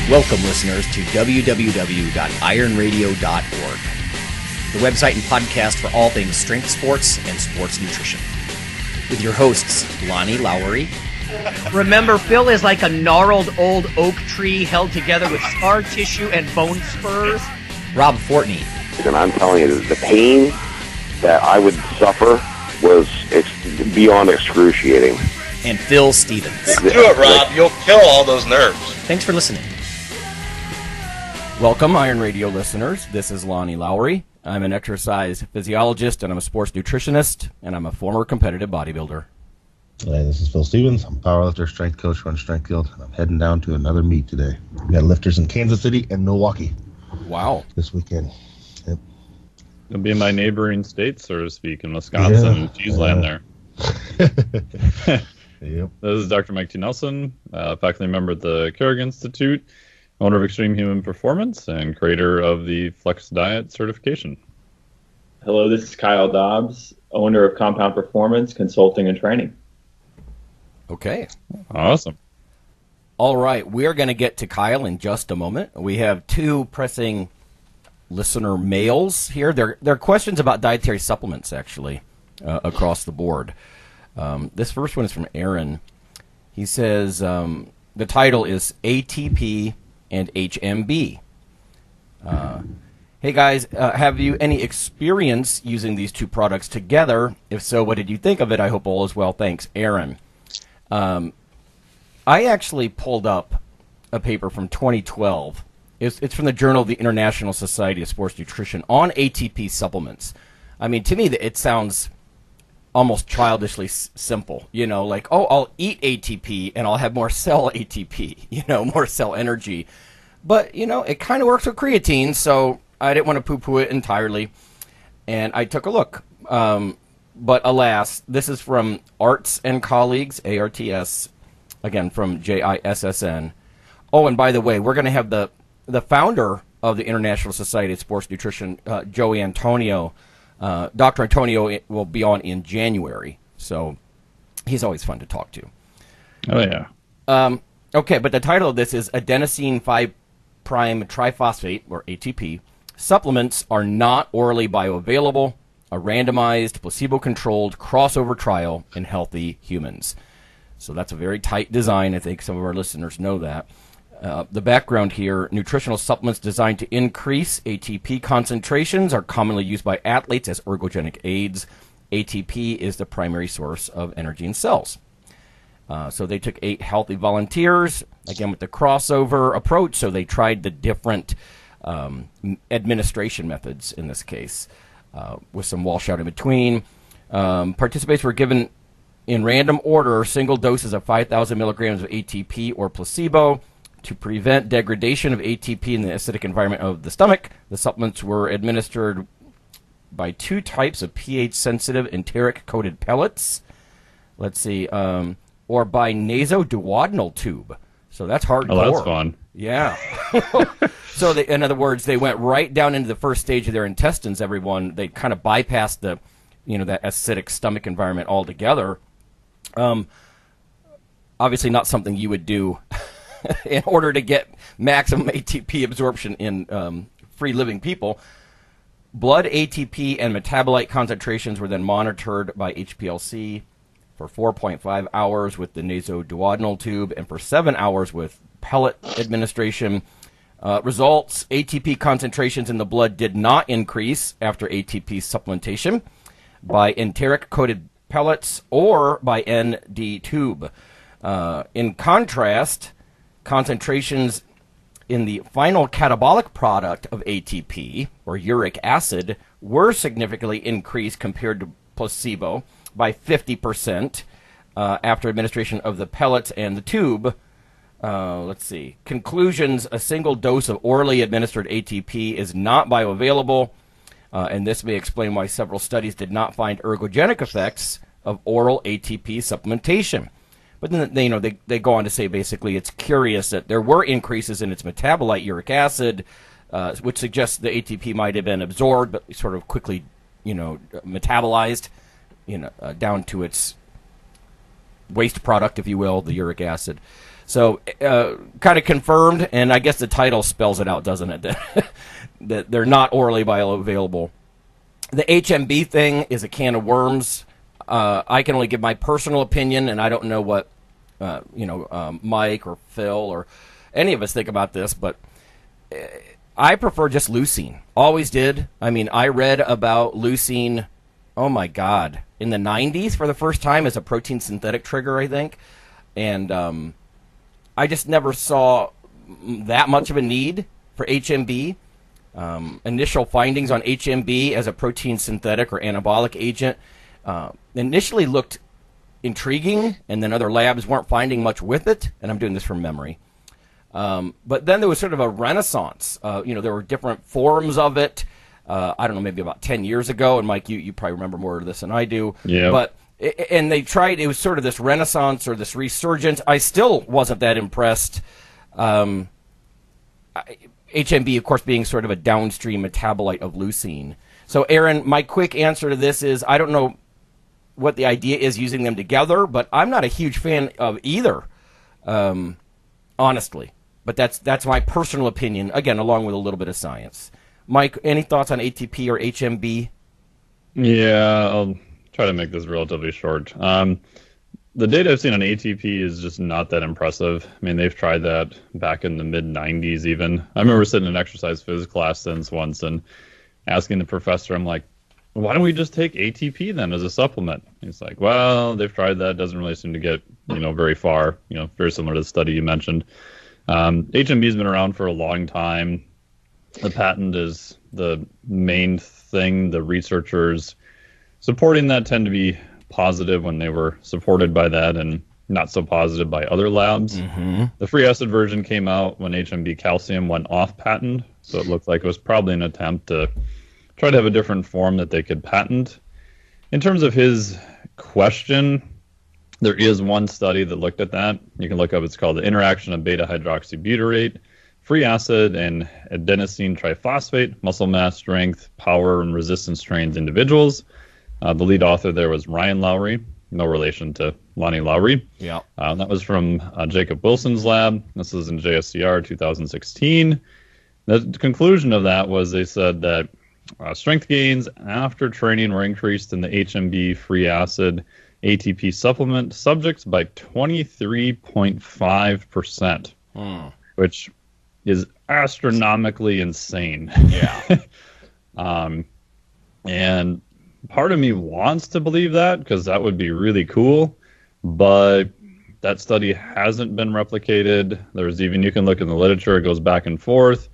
Welcome, listeners, to www.ironradio.org, the website and podcast for all things strength sports and sports nutrition. With your hosts, Lonnie Lowery. Remember, Phil is like a gnarled old oak tree held together with scar tissue and bone spurs. Rob Fortney. And I'm telling you, the pain that I would suffer was beyond excruciating. And Phil Stevens. Do it, Rob. You'll kill all those nerves. Thanks for listening. Welcome, Iron Radio listeners. This is Lonnie Lowery. I'm an exercise physiologist, and I'm a sports nutritionist, and I'm a former competitive bodybuilder. Hey, this is Phil Stevens. I'm a powerlifter, strength coach, run Strength Guild, and I'm heading down to another meet today. We got lifters in Kansas City and Milwaukee. Wow. This weekend. Yep. It'll be in my neighboring state, so to speak, in Wisconsin, Cheeseland there. Yep. This is Dr. Mike T. Nelson, faculty member at the Kerrigan Institute, owner of Extreme Human Performance, and creator of the Flex Diet certification. Hello, this is Kyle Dobbs, owner of Compound Performance Consulting and Training. Okay. Awesome. All right. We are going to get to Kyle in just a moment. We have two pressing listener mails here. They're questions about dietary supplements, actually, across the board. This first one is from Aaron. He says the title is ATP and HMB. Hey guys, have you any experience using these two products together? If so, what did you think of it? I hope all is well. Thanks, Aaron. I actually pulled up a paper from 2012. It's from the Journal of the International Society of Sports Nutrition on ATP supplements. I mean, to me, it sounds almost childishly simple, like, oh, I'll eat ATP and I'll have more cell ATP, more cell energy. But, it kind of works with creatine, so I didn't want to poo-poo it entirely. And I took a look. But alas, this is from Arts and Colleagues, ARTS, again, from JISSN. Oh, and by the way, we're going to have the founder of the International Society of Sports Nutrition, Joey Antonio. Dr. Antonio will be on in January, so he's always fun to talk to. Oh, yeah. Okay, but the title of this is Adenosine 5'-Triphosphate, or ATP. Supplements are not orally bioavailable, a randomized, placebo-controlled crossover trial in healthy humans. So that's a very tight design. I think some of our listeners know that. The background here, nutritional supplements designed to increase ATP concentrations are commonly used by athletes as ergogenic aids. ATP is the primary source of energy in cells. So they took 8 healthy volunteers, again with the crossover approach, so they tried the different administration methods in this case, with some washout in between. Participants were given in random order single doses of 5,000 milligrams of ATP or placebo. To prevent degradation of ATP in the acidic environment of the stomach, the supplements were administered by 2 types of pH-sensitive enteric-coated pellets. Let's see, or by nasoduodenal tube. So that's hardcore. Oh, that's fun. Yeah. So in other words, they went right down into the first stage of their intestines. Everyone, they kind of bypassed the, that acidic stomach environment altogether. Obviously, not something you would do in order to get maximum ATP absorption in free-living people. Blood ATP and metabolite concentrations were then monitored by HPLC for 4.5 hours with the nasoduodenal tube and for 7 hours with pellet administration. Results, ATP concentrations in the blood did not increase after ATP supplementation by enteric-coated pellets or by ND tube. In contrast, concentrations in the final catabolic product of ATP, or uric acid, were significantly increased compared to placebo by 50% after administration of the pellets and the tube. Let's see. Conclusions, a single dose of orally administered ATP is not bioavailable, and this may explain why several studies did not find ergogenic effects of oral ATP supplementation. But then they go on to say basically it's curious that there were increases in its metabolite uric acid, which suggests the ATP might have been absorbed but sort of quickly metabolized down to its waste product, if you will, the uric acid. So kind of confirmed, and I guess the title spells it out, doesn't it? That they're not orally bioavailable. The HMB thing is a can of worms. I can only give my personal opinion, and I don't know what Mike or Phil or any of us think about this, but I prefer just leucine. Always did. I mean, I read about leucine, oh my God, in the 90s for the first time as a protein synthetic trigger, I think. And I just never saw that much of a need for HMB. Initial findings on HMB as a protein synthetic or anabolic agent initially looked intriguing, and then other labs weren't finding much with it, and I'm doing this from memory. But then there was sort of a renaissance. There were different forms of it. I don't know, maybe about 10 years ago, and Mike, you probably remember more of this than I do. Yeah. But and they tried, it was sort of this renaissance or this resurgence. I still wasn't that impressed. HMB, of course, being sort of a downstream metabolite of leucine. So, Aaron, my quick answer to this is I don't know what the idea is using them together, but I'm not a huge fan of either, honestly. But that's my personal opinion, again, along with a little bit of science. Mike, any thoughts on ATP or HMB? Yeah, I'll try to make this relatively short. The data I've seen on ATP is just not that impressive. I mean, they've tried that back in the mid-90s even. I remember sitting in an exercise phys class once and asking the professor, I'm like, why don't we just take ATP then as a supplement? He's like, well, they've tried that. Doesn't really seem to get, very far, very similar to the study you mentioned. HMB's been around for a long time. The patent is the main thing. The researchers supporting that tend to be positive when they were supported by that and not so positive by other labs. Mm-hmm. The free acid version came out when HMB calcium went off patent, so it looked like it was probably an attempt to try to have a different form that they could patent. In terms of his question, there is one study that looked at that. You can look up, it's called the interaction of beta-hydroxybutyrate, free acid, and adenosine triphosphate, muscle mass, strength, power, and resistance trains individuals. The lead author there was Ryan Lowry, no relation to Lonnie Lowry. Yeah. That was from Jacob Wilson's lab. This is in JSCR 2016. The conclusion of that was they said that strength gains after training were increased in the HMB free acid ATP supplement subjects by 23.5%, which is astronomically insane. Yeah. And part of me wants to believe that because that would be really cool, but that study hasn't been replicated. There's even, you can look in the literature, it goes back and forth.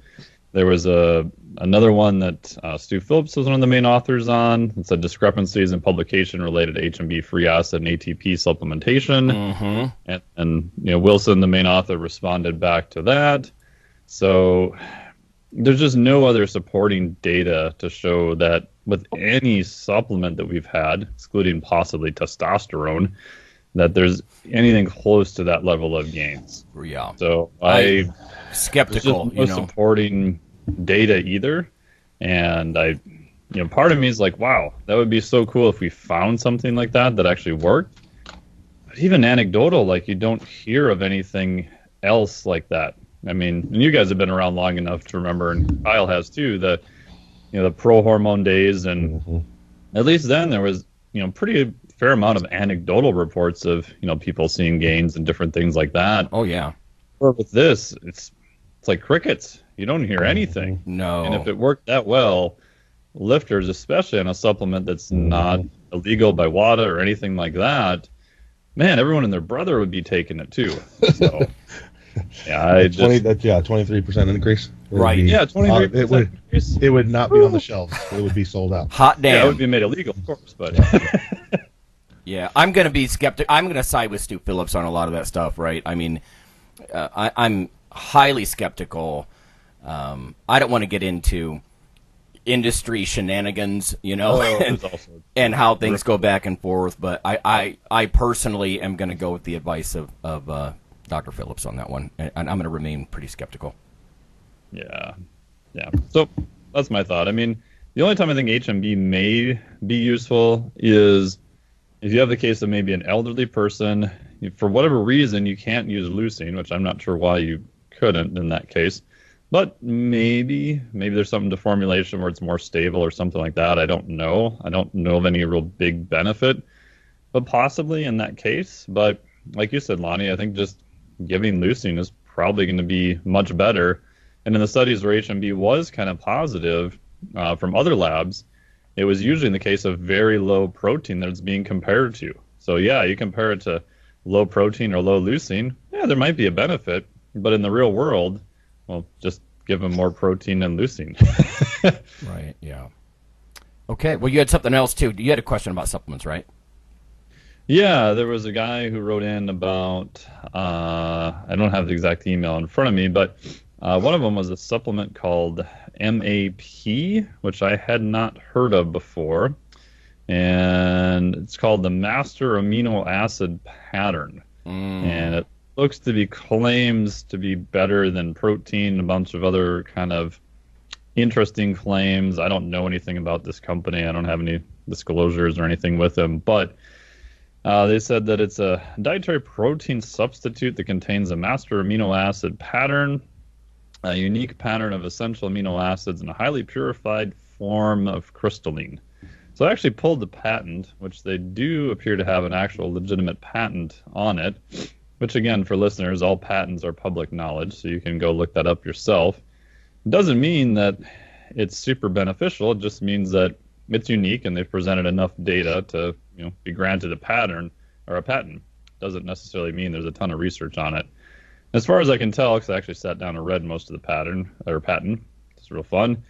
There was another one that Stu Phillips was one of the main authors on. It said discrepancies in publication related to HMB free acid and ATP supplementation. Mm-hmm. And Wilson, the main author, responded back to that. So there's just no other supporting data to show that with any supplement that we've had, excluding possibly testosterone, that there's anything close to that level of gains. Yeah. So I'm skeptical, no supporting data either. And part of me is like, wow, that would be so cool if we found something like that actually worked. But even anecdotal, like you don't hear of anything else like that. I mean, and you guys have been around long enough to remember, and Kyle has too, the pro-hormone days, and at least then there was, pretty fair amount of anecdotal reports of, people seeing gains and different things like that. Oh, yeah. But with this, it's like crickets. You don't hear anything. No. And if it worked that well, lifters, especially on a supplement that's not illegal by WADA or anything like that, man, everyone and their brother would be taking it too. So... Yeah, 23% increase. Right. 23%. It would not be on the shelves. It would be sold out. Hot damn. Yeah, it would be made illegal, of course, but yeah, I'm going to be skeptical. I'm going to side with Stu Phillips on a lot of that stuff, right? I mean, I'm highly skeptical. I don't want to get into industry shenanigans, and how things go back and forth, but I personally am going to go with the advice of Dr. Phillips on that one, and I'm going to remain pretty skeptical. Yeah. So that's my thought. I mean, the only time I think HMB may be useful is if you have the case of maybe an elderly person, for whatever reason you can't use leucine, which I'm not sure why you couldn't in that case. But maybe there's something to formulation where it's more stable or something like that. I don't know. I don't know of any real big benefit, but possibly in that case. But like you said, Lonnie, I think just giving leucine is probably going to be much better. And in the studies where HMB was kind of positive from other labs, it was usually in the case of very low protein that it's being compared to. So yeah, you compare it to low protein or low leucine, yeah, there might be a benefit. But in the real world, well, just give them more protein and leucine. Right, yeah. Okay, well, you had something else, too. You had a question about supplements, right? Yeah, there was a guy who wrote in about, I don't have the exact email in front of me, but one of them was a supplement called MAP, which I had not heard of before. And it's called the Master Amino Acid Pattern. And it looks to be claims to be better than protein, a bunch of other kind of interesting claims. I don't know anything about this company. I don't have any disclosures or anything with them, but they said that it's a dietary protein substitute that contains a master amino acid pattern, a unique pattern of essential amino acids, and a highly purified form of crystalline. So I actually pulled the patent, which they do appear to have an actual legitimate patent on it, which again, for listeners, all patents are public knowledge, so you can go look that up yourself. It doesn't mean that it's super beneficial. It just means that it's unique and they've presented enough data to, be granted a pattern or a patent. Doesn't necessarily mean there's a ton of research on it. As far as I can tell, because I actually sat down and read most of the patent, it's real fun.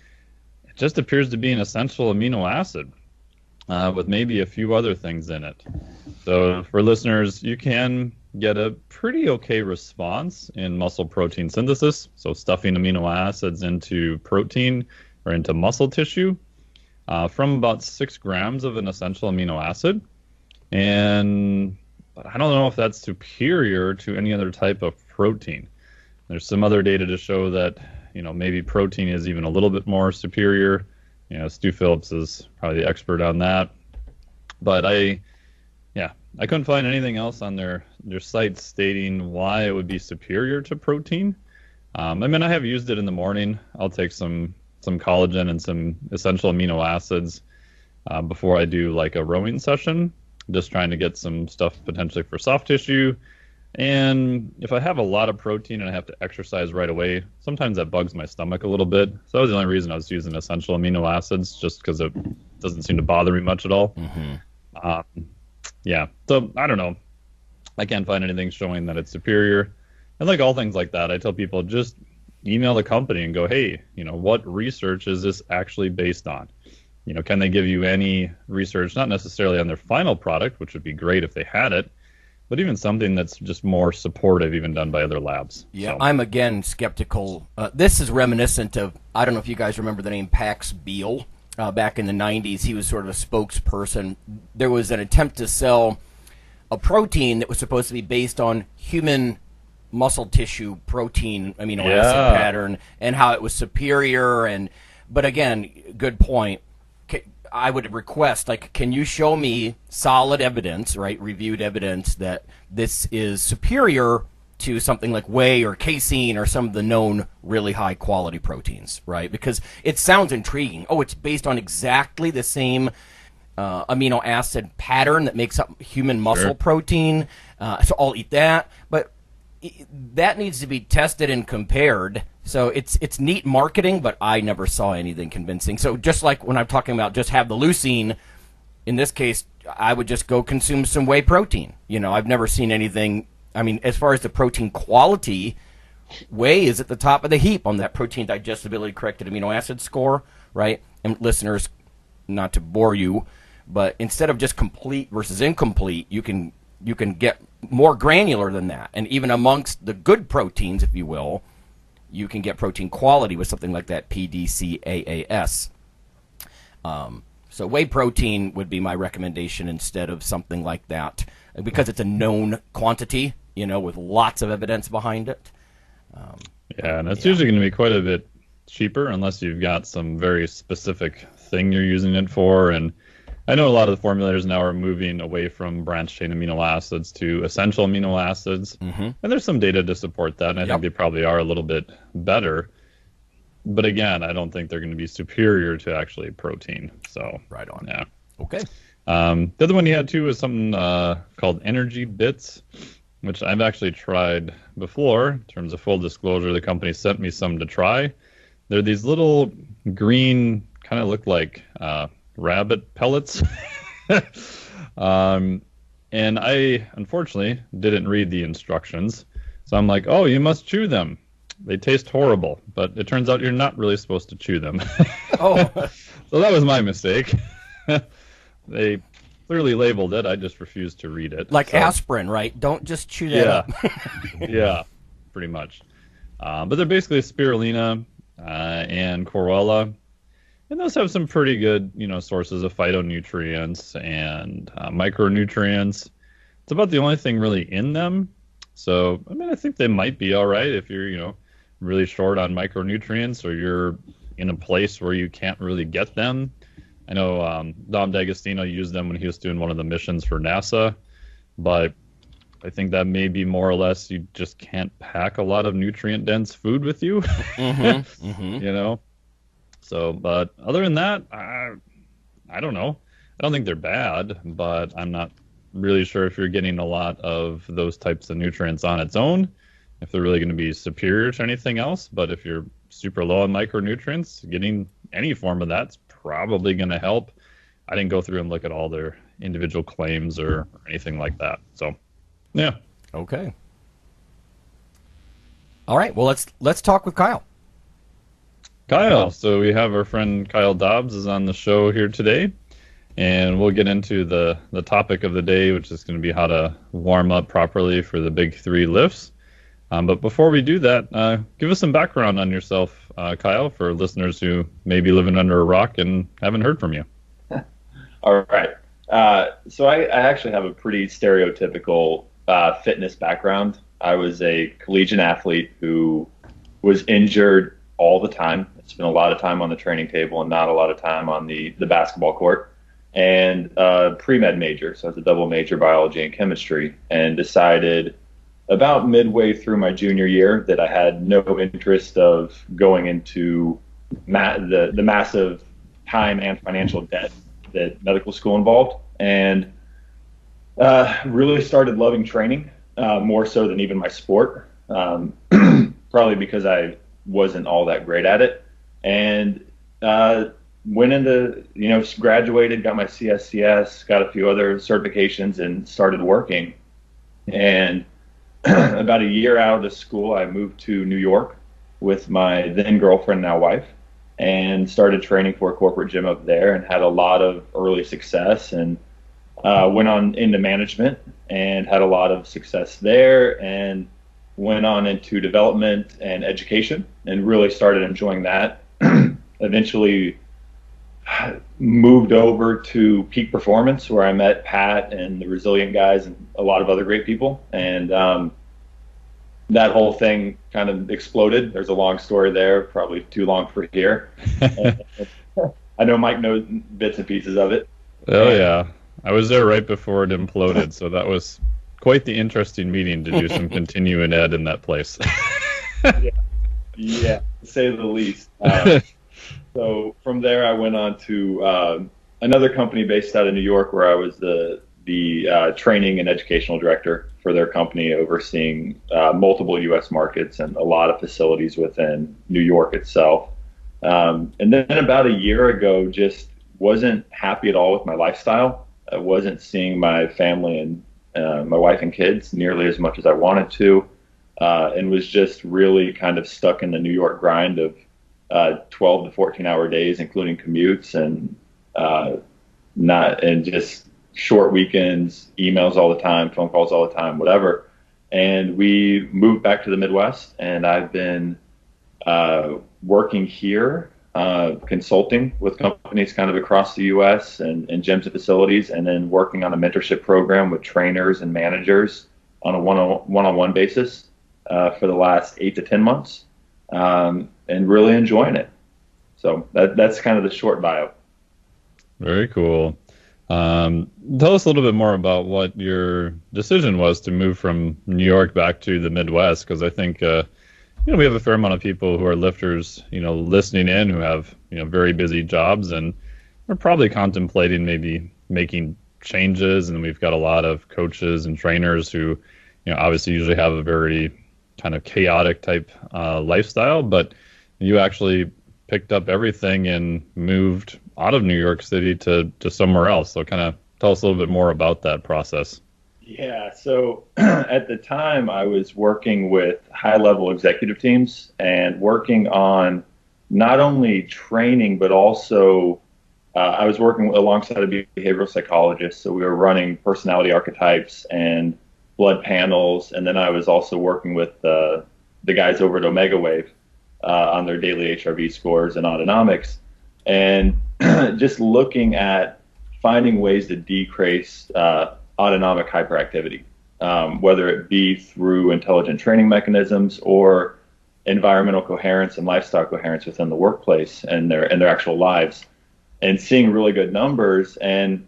It just appears to be an essential amino acid with maybe a few other things in it. So for listeners, you can get a pretty okay response in muscle protein synthesis, so stuffing amino acids into protein or into muscle tissue from about 6 grams of an essential amino acid. And I don't know if that's superior to any other type of protein. There's some other data to show that, maybe protein is even a little bit more superior. Stu Phillips is probably the expert on that. But I couldn't find anything else on their site stating why it would be superior to protein. I have used it in the morning. I'll take some collagen and some essential amino acids before I do like a rowing session, just trying to get some stuff potentially for soft tissue. And if I have a lot of protein and I have to exercise right away, sometimes that bugs my stomach a little bit. So that was the only reason I was using essential amino acids, just because it doesn't seem to bother me much at all. Mm-hmm. So I don't know. I can't find anything showing that it's superior. And like all things like that, I tell people just email the company and go, hey, what research is this actually based on? Can they give you any research, not necessarily on their final product, which would be great if they had it, but even something that's just more supportive, even done by other labs. Yeah, so. I'm again skeptical. This is reminiscent of, I don't know if you guys remember the name Pax Beal. Back in the 90s, he was sort of a spokesperson. There was an attempt to sell a protein that was supposed to be based on human muscle tissue protein amino acid pattern and how it was superior. But again, good point. I would request, can you show me solid evidence, right, reviewed evidence that this is superior to something like whey or casein or some of the known really high quality proteins, right? Because it sounds intriguing. Oh, it's based on exactly the same amino acid pattern that makes up human muscle protein, so I'll eat that. But that needs to be tested and compared. So it's neat marketing, but I never saw anything convincing. So just like when I'm talking about just have the leucine, in this case, I would just go consume some whey protein. I've never seen anything. As far as the protein quality, whey is at the top of the heap on that protein digestibility corrected amino acid score, right? And listeners, not to bore you, but instead of just complete versus incomplete, you can get more granular than that. And even amongst the good proteins, if you will, you can get protein quality with something like that PDCAAS. So whey protein would be my recommendation instead of something like that, because it's a known quantity, with lots of evidence behind it. And it's usually going to be quite a bit cheaper unless you've got some very specific thing you're using it for. And I know a lot of the formulators now are moving away from branched-chain amino acids to essential amino acids, and there's some data to support that, and I think they probably are a little bit better. But again, I don't think they're going to be superior to actually protein. So right on. Yeah. Okay. The other one you had too was something called Energy Bits, which I've actually tried before. In terms of full disclosure, the company sent me some to try. They're these little green, kind of look like rabbit pellets. And I, unfortunately, didn't read the instructions. So I'm like, oh, you must chew them. They taste horrible, but it turns out you're not really supposed to chew them. Oh. So that was my mistake. They clearly labeled it. I just refused to read it. Like aspirin, right? Don't just chew that up. Yeah, pretty much. But they're basically spirulina and chlorella. And those have some pretty good, sources of phytonutrients and micronutrients. It's about the only thing really in them. So, I think they might be all right if you're, really short on micronutrients or you're in a place where you can't really get them. I know Dom D'Agostino used them when he was doing one of the missions for NASA, but I think that may be more or less you just can't pack a lot of nutrient-dense food with you, So, but other than that, I don't know. I don't think they're bad, but I'm not really sure if you're getting a lot of those types of nutrients on its own, if they're really going to be superior to anything else. But if you're super low on micronutrients, getting any form of that's probably going to help. I didn't go through and look at all their individual claims or anything like that. So, yeah. Okay. All right. Well, let's talk with Kyle. Kyle. So we have our friend Kyle Dobbs is on the show here today, and we'll get into the topic of the day, which is going to be how to warm up properly for the big 3 lifts. But before we do that, give us some background on yourself, Kyle, for listeners who may be living under a rock and haven't heard from you. All right. So I actually have a pretty stereotypical fitness background. I was a collegiate athlete who was injured all the time. I spent a lot of time on the training table and not a lot of time on the basketball court. And pre-med major, so I was a double major, biology and chemistry, and decided about midway through my junior year that I had no interest of going into the massive time and financial debt that medical school involved, and really started loving training more so than even my sport, probably because I wasn't all that great at it, and went into, graduated, got my CSCS, got a few other certifications, and started working. And about a year out of school, I moved to New York with my then girlfriend, now wife, and started training for a corporate gym up there, and had a lot of early success, and went on into management and had a lot of success there, and went on into development and education and really started enjoying that. Eventually moved over to Peak Performance, where I met Pat and the Resilient guys and a lot of other great people. And that whole thing kind of exploded. There's a long story there, probably too long for here. I know Mike knows bits and pieces of it. Oh, yeah. I was there right before it imploded, so that was quite the interesting meeting to do some continuing ed in that place. Yeah, to say the least. So from there, I went on to another company based out of New York, where I was the training and educational director for their company, overseeing multiple U.S. markets and a lot of facilities within New York itself. And then about a year ago, just wasn't happy at all with my lifestyle. I wasn't seeing my family and my wife and kids nearly as much as I wanted to, and was just really kind of stuck in the New York grind of 12 to 14-hour days, including commutes, and just short weekends, emails all the time, phone calls all the time, whatever. And we moved back to the Midwest, and I've been working here, consulting with companies kind of across the U.S. and gyms and facilities, and then working on a mentorship program with trainers and managers on a one-on-one basis for the last 8 to 10 months, and really enjoying it. So that's kind of the short bio. Very cool. Tell us a little bit more about what your decision was to move from New York back to the Midwest, because I think we have a fair amount of people who are lifters, listening in, who have very busy jobs and are probably contemplating maybe making changes. And we've got a lot of coaches and trainers who, obviously usually have a very kind of chaotic type lifestyle, but you actually picked up everything and moved out of New York City to somewhere else. So kind of tell us a little bit more about that process. Yeah, so at the time I was working with high-level executive teams and working on not only training, but also I was working alongside a behavioral psychologist. So we were running personality archetypes and blood panels. And then I was also working with the guys over at Omega Wave on their daily HRV scores and autonomics. And just looking at finding ways to decrease autonomic hyperactivity, whether it be through intelligent training mechanisms or environmental coherence and lifestyle coherence within the workplace and their actual lives, and seeing really good numbers. And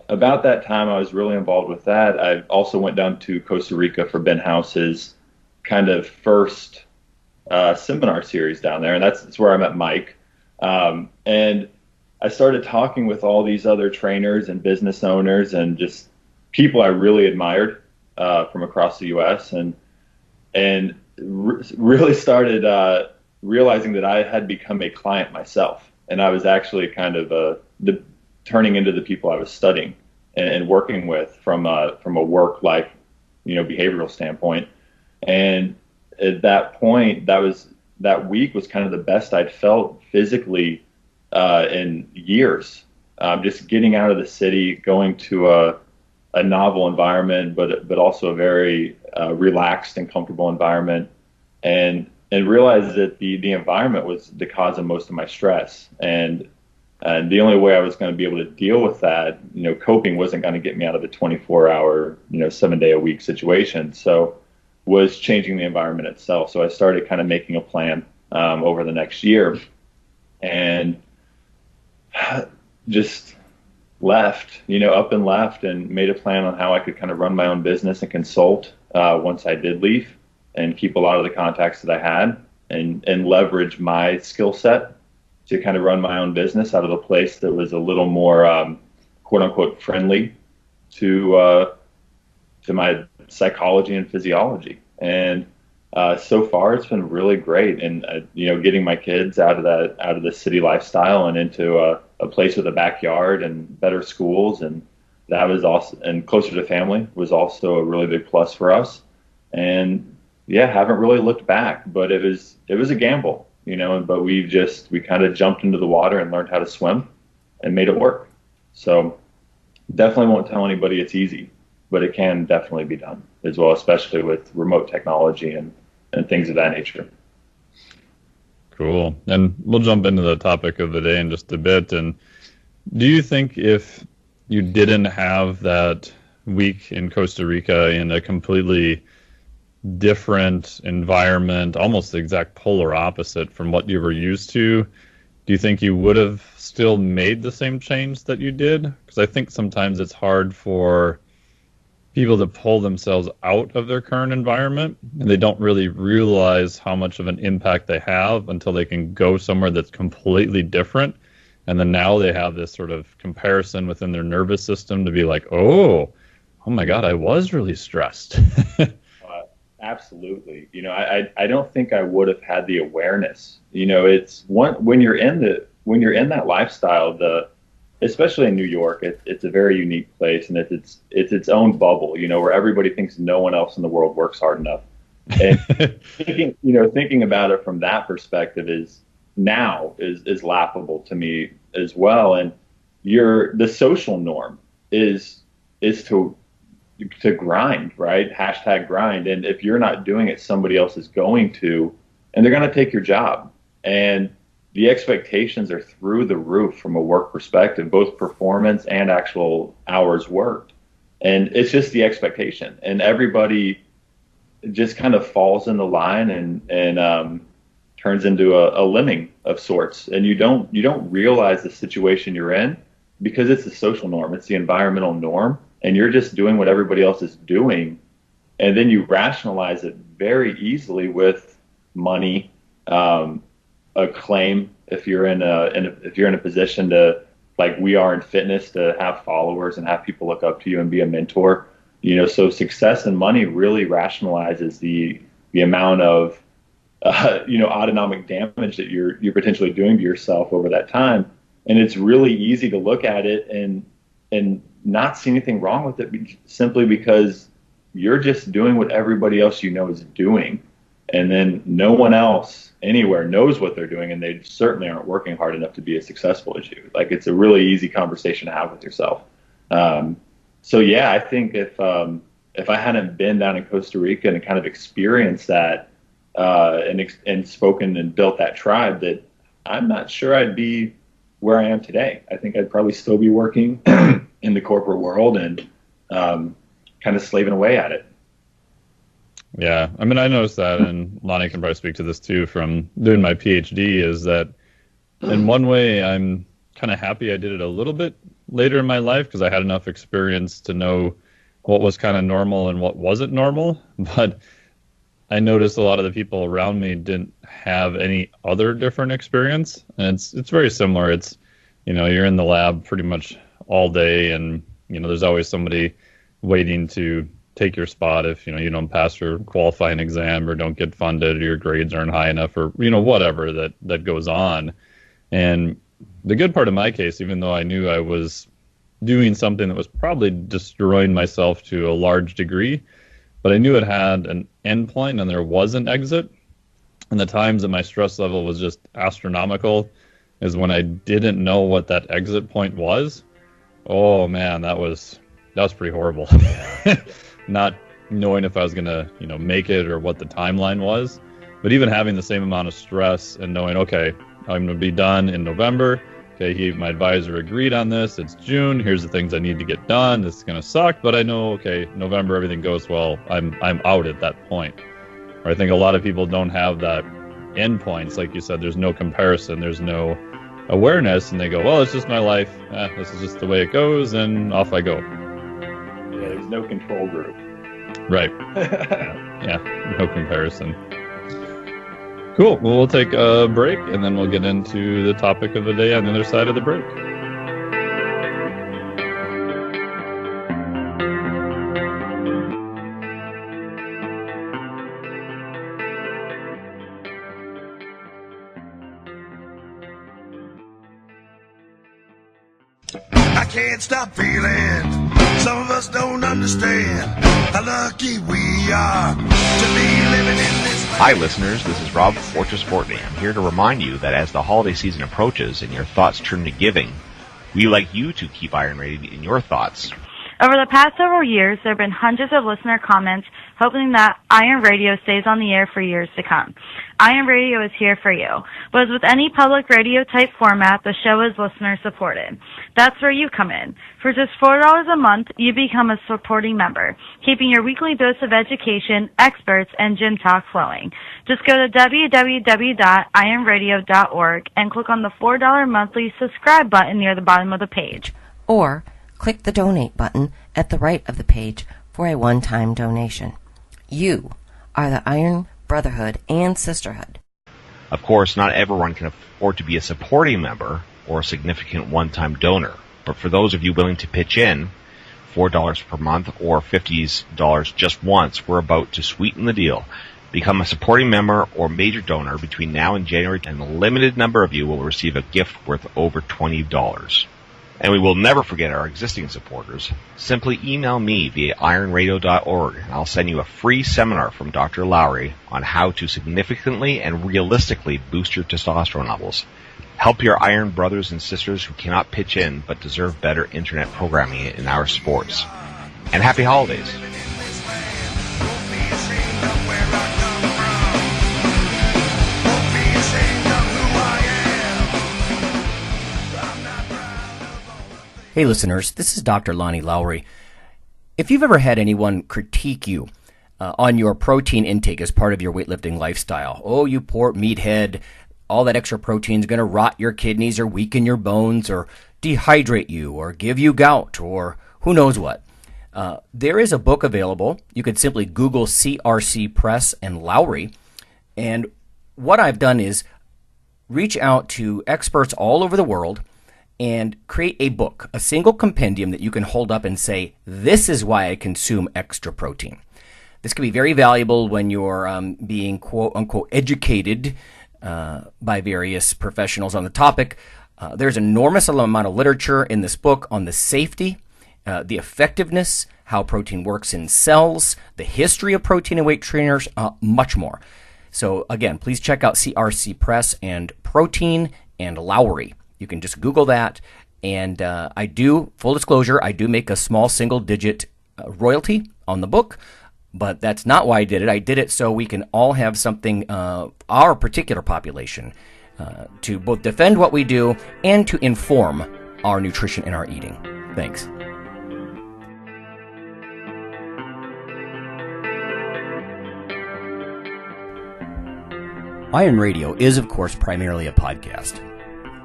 about that time, I was really involved with that. I also went down to Costa Rica for Ben House's kind of first seminar series down there, and that's where I met Mike. And I started talking with all these other trainers and business owners and just people I really admired from across the U.S. and really started realizing that I had become a client myself, and I was actually kind of turning into the people I was studying and working with from a work life, behavioral standpoint. And at that point, that week was kind of the best I'd felt physically in years. Just getting out of the city, going to a novel environment, but also a very relaxed and comfortable environment, and realized that the environment was the cause of most of my stress. And the only way I was going to be able to deal with that, coping wasn't going to get me out of a 24-hour, 7-day-a-week situation. So was changing the environment itself. So I started kind of making a plan over the next year, and just left, up and left, and made a plan on how I could kind of run my own business and consult once I did leave, and keep a lot of the contacts that I had and leverage my skill set to kind of run my own business out of a place that was a little more quote unquote friendly to my psychology and physiology. And so far it's been really great. And getting my kids out of the city lifestyle and into a place with a backyard and better schools, and that was also, and closer to family, was also a really big plus for us. And yeah, haven't really looked back, but it was a gamble, but we kind of jumped into the water and learned how to swim and made it work. So definitely won't tell anybody it's easy, but it can definitely be done as well, especially with remote technology and things of that nature. Cool. And we'll jump into the topic of the day in just a bit. And do you think if you didn't have that week in Costa Rica in a completely different environment, almost the exact polar opposite from what you were used to, do you think you would have still made the same change that you did? Because I think sometimes it's hard for people to pull themselves out of their current environment, and they don't really realize how much of an impact they have until they can go somewhere that's completely different. And then now they have this sort of comparison within their nervous system to be like, oh my God, I was really stressed. Absolutely. I don't think I would have had the awareness. It's when you're in that lifestyle, especially in New York, it's a very unique place, and it's its own bubble, where everybody thinks no one else in the world works hard enough. And thinking about it from that perspective is laughable to me as well. And the social norm is to grind, right? # grind. And if you're not doing it, somebody else is going to, and they're going to take your job. And the expectations are through the roof from a work perspective, both performance and actual hours worked. And it's just the expectation, and everybody just kind of falls in the line and turns into a lemming of sorts. And you don't realize the situation you're in because it's the social norm, it's the environmental norm, and you're just doing what everybody else is doing. And then you rationalize it very easily with money, acclaim. If you're in a position to, like we are in fitness, to have followers and have people look up to you and be a mentor, so success and money really rationalizes the amount of autonomic damage that you're potentially doing to yourself over that time. And it's really easy to look at it and not see anything wrong with it, simply because you're just doing what everybody else is doing. And then no one else anywhere knows what they're doing, and they certainly aren't working hard enough to be as successful as you. Like, it's a really easy conversation to have with yourself. So yeah, I think if I hadn't been down in Costa Rica and kind of experienced that, and spoken and built that tribe, that I'm not sure I'd be where I am today. I think I'd probably still be working in the corporate world and kind of slaving away at it. Yeah, I mean, I noticed that, and Lonnie can probably speak to this too from doing my PhD, is that in one way I'm kind of happy I did it a little bit later in my life, because I had enough experience to know what was kind of normal and what wasn't normal. But I noticed a lot of the people around me didn't have any other different experience, and it's very similar. It's, you're in the lab pretty much all day, and there's always somebody waiting to take your spot if you don't pass your qualifying exam or don't get funded or your grades aren't high enough, or whatever that goes on. And the good part in my case, even though I knew I was doing something that was probably destroying myself to a large degree, but I knew it had an end point and there was an exit. And the times that my stress level was just astronomical is when I didn't know what that exit point was. Oh man, that was pretty horrible. Not knowing if I was going to, make it or what the timeline was. But even having the same amount of stress and knowing, okay, I'm going to be done in November. Okay, my advisor agreed on this. It's June. Here's the things I need to get done. This is going to suck, but I know, okay, November, everything goes well. I'm out at that point. Or I think a lot of people don't have that end points. Like you said, there's no comparison. There's no awareness. And they go, well, it's just my life. This is just the way it goes, and off I go. Yeah, there's no control group. Right. Yeah, no comparison. Cool. Well, we'll take a break, and then we'll get into the topic of the day on the other side of the break. I can't stop feeling. Some of us don't understand how lucky we are to be living in this land. Hi listeners, this is Rob Fortress Fortney. I'm here to remind you that as the holiday season approaches and your thoughts turn to giving, we like you to keep IronRadio in your thoughts. Over the past several years, there have been hundreds of listener comments hoping that IronRadio stays on the air for years to come. IronRadio is here for you. But as with any public radio type format, the show is listener supported. That's where you come in. For just $4 a month, you become a supporting member, keeping your weekly dose of education, experts, and gym talk flowing. Just go to www.ironradio.org and click on the $4 monthly subscribe button near the bottom of the page. Or click the donate button at the right of the page for a one-time donation. You are the Iron Brotherhood and Sisterhood. Of course, not everyone can afford to be a supporting member or a significant one-time donor. But for those of you willing to pitch in, $4 per month or $50 just once, we're about to sweeten the deal. Become a supporting member or major donor between now and January, and a limited number of you will receive a gift worth over $20. And we will never forget our existing supporters. Simply email me via ironradio.org, and I'll send you a free seminar from Dr. Lowry on how to significantly and realistically boost your testosterone levels. Help your iron brothers and sisters who cannot pitch in but deserve better internet programming in our sports. And happy holidays. Hey listeners, this is Dr. Lonnie Lowry. If you've ever had anyone critique you on your protein intake as part of your weightlifting lifestyle, oh, you poor meathead, all that extra protein is going to rot your kidneys or weaken your bones, or dehydrate you or give you gout or who knows what. There is a book available. You could simply Google CRC Press and Lowry. And what I've done is reach out to experts all over the world and create a book, a single compendium that you can hold up and say, this is why I consume extra protein. This can be very valuable when you're being quote-unquote educated by various professionals on the topic. There's an enormous amount of literature in this book on the safety, the effectiveness, how protein works in cells, the history of protein and weight trainers, much more. So again, please check out CRC Press and Protein and Lowry. You can just Google that. And I do, full disclosure, I do make a small single-digit royalty on the book, but that's not why I did it. I did it so we can all have something, our particular population, to both defend what we do and to inform our nutrition and our eating. Thanks. Iron Radio is, of course, primarily a podcast.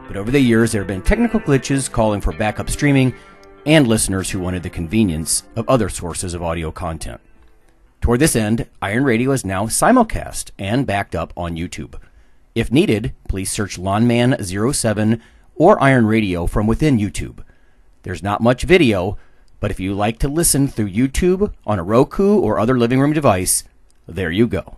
But over the years, there have been technical glitches calling for backup streaming and listeners who wanted the convenience of other sources of audio content. Toward this end, Iron Radio is now simulcast and backed up on YouTube. If needed, please search Lawnman07 or Iron Radio from within YouTube. There's not much video, but if you like to listen through YouTube on a Roku or other living room device, there you go.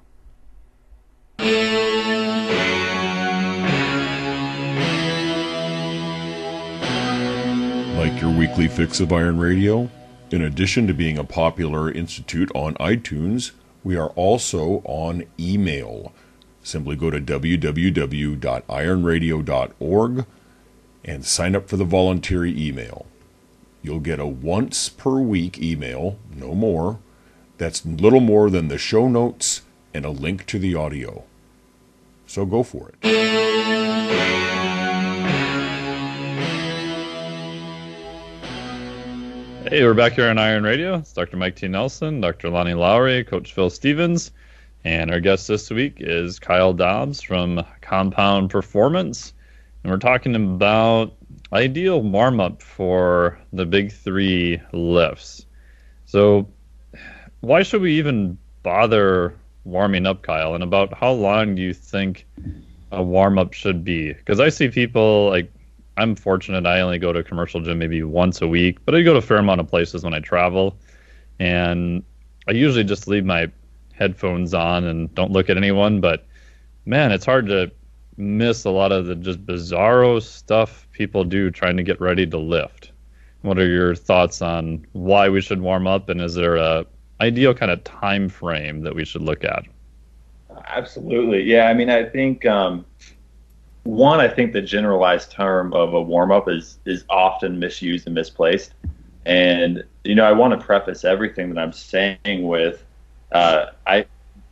Like your weekly fix of Iron Radio? In addition to being a popular institute on iTunes, we are also on email. Simply go to www.ironradio.org and sign up for the voluntary email. You'll get a once per week email, no more. That's little more than the show notes and a link to the audio. So go for it. Hey, we're back here on Iron Radio. It's Dr. Mike T. Nelson, Dr. Lonnie Lowry, Coach Phil Stevens, and our guest this week is Kyle Dobbs from Compound Performance. And we're talking about ideal warm-up for the big three lifts. So why should we even bother warming up, Kyle? And about how long do you think a warm-up should be? Because I see people, like, I'm fortunate I only go to a commercial gym maybe once a week, but I go to a fair amount of places when I travel. And I usually just leave my headphones on and don't look at anyone. But, man, it's hard to miss a lot of the just bizarro stuff people do trying to get ready to lift. What are your thoughts on why we should warm up, and is there a ideal kind of time frame that we should look at? Absolutely. Yeah, I mean, I think one, I think the generalized term of a warm-up is often misused and misplaced. And, you know, I want to preface everything that I'm saying with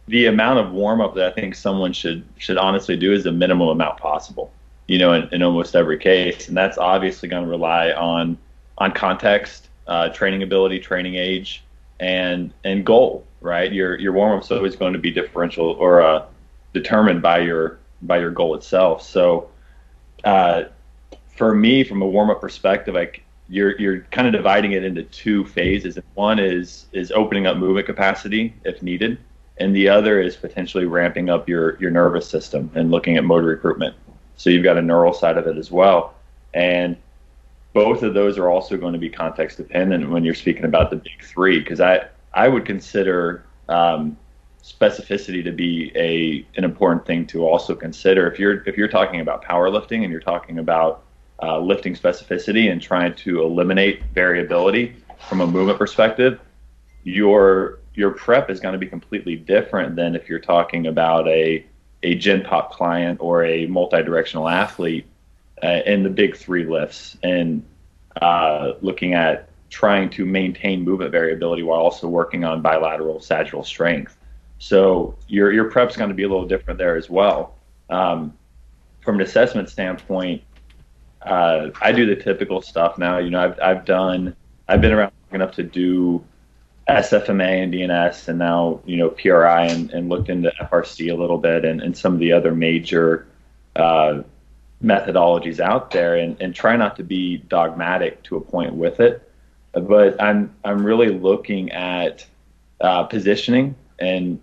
the amount of warm-up that I think someone should honestly do is the minimum amount possible, you know, in almost every case. And that's obviously going to rely on context, training ability, training age, and goal, right? Your warm-up's always going to be differential or determined by your goal itself. So for me, from a warm-up perspective, like you're kind of dividing it into two phases. One is opening up movement capacity if needed, and the other is potentially ramping up your nervous system and looking at motor recruitment. So you've got a neural side of it as well. And both of those are also going to be context dependent when you're speaking about the big three, because I would consider specificity to be an important thing to also consider. If you're talking about powerlifting and you're talking about lifting specificity and trying to eliminate variability from a movement perspective, your prep is going to be completely different than if you're talking about a Gen Pop client or a multi-directional athlete in the big three lifts, and looking at trying to maintain movement variability while also working on bilateral sagittal strength. So your prep's going to be a little different there as well. From an assessment standpoint, I do the typical stuff now. You know, I've been around long enough to do SFMA and DNS, and now, you know, PRI, and looked into FRC a little bit, and some of the other major methodologies out there, and try not to be dogmatic to a point with it. But I'm really looking at positioning and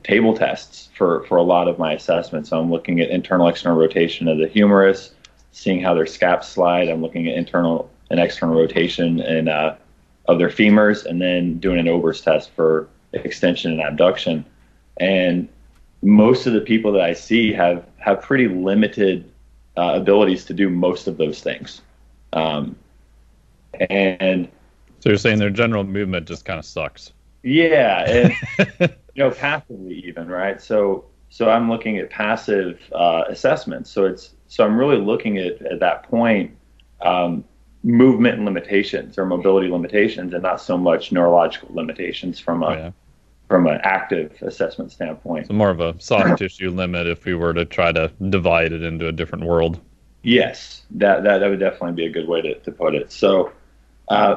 table tests for a lot of my assessments. So I'm looking at internal external rotation of the humerus, seeing how their scaps slide. I'm looking at internal and external rotation and of their femurs, and then doing an Ober's test for extension and abduction. And most of the people that I see have pretty limited abilities to do most of those things. And so you're saying their general movement just kind of sucks. Yeah, and passively even, right? So I'm looking at passive assessments. So I'm really looking at that point movement limitations or mobility limitations, and not so much neurological limitations from an active assessment standpoint. So more of a soft tissue limit if we were to try to divide it into a different world. Yes, that would definitely be a good way to put it. So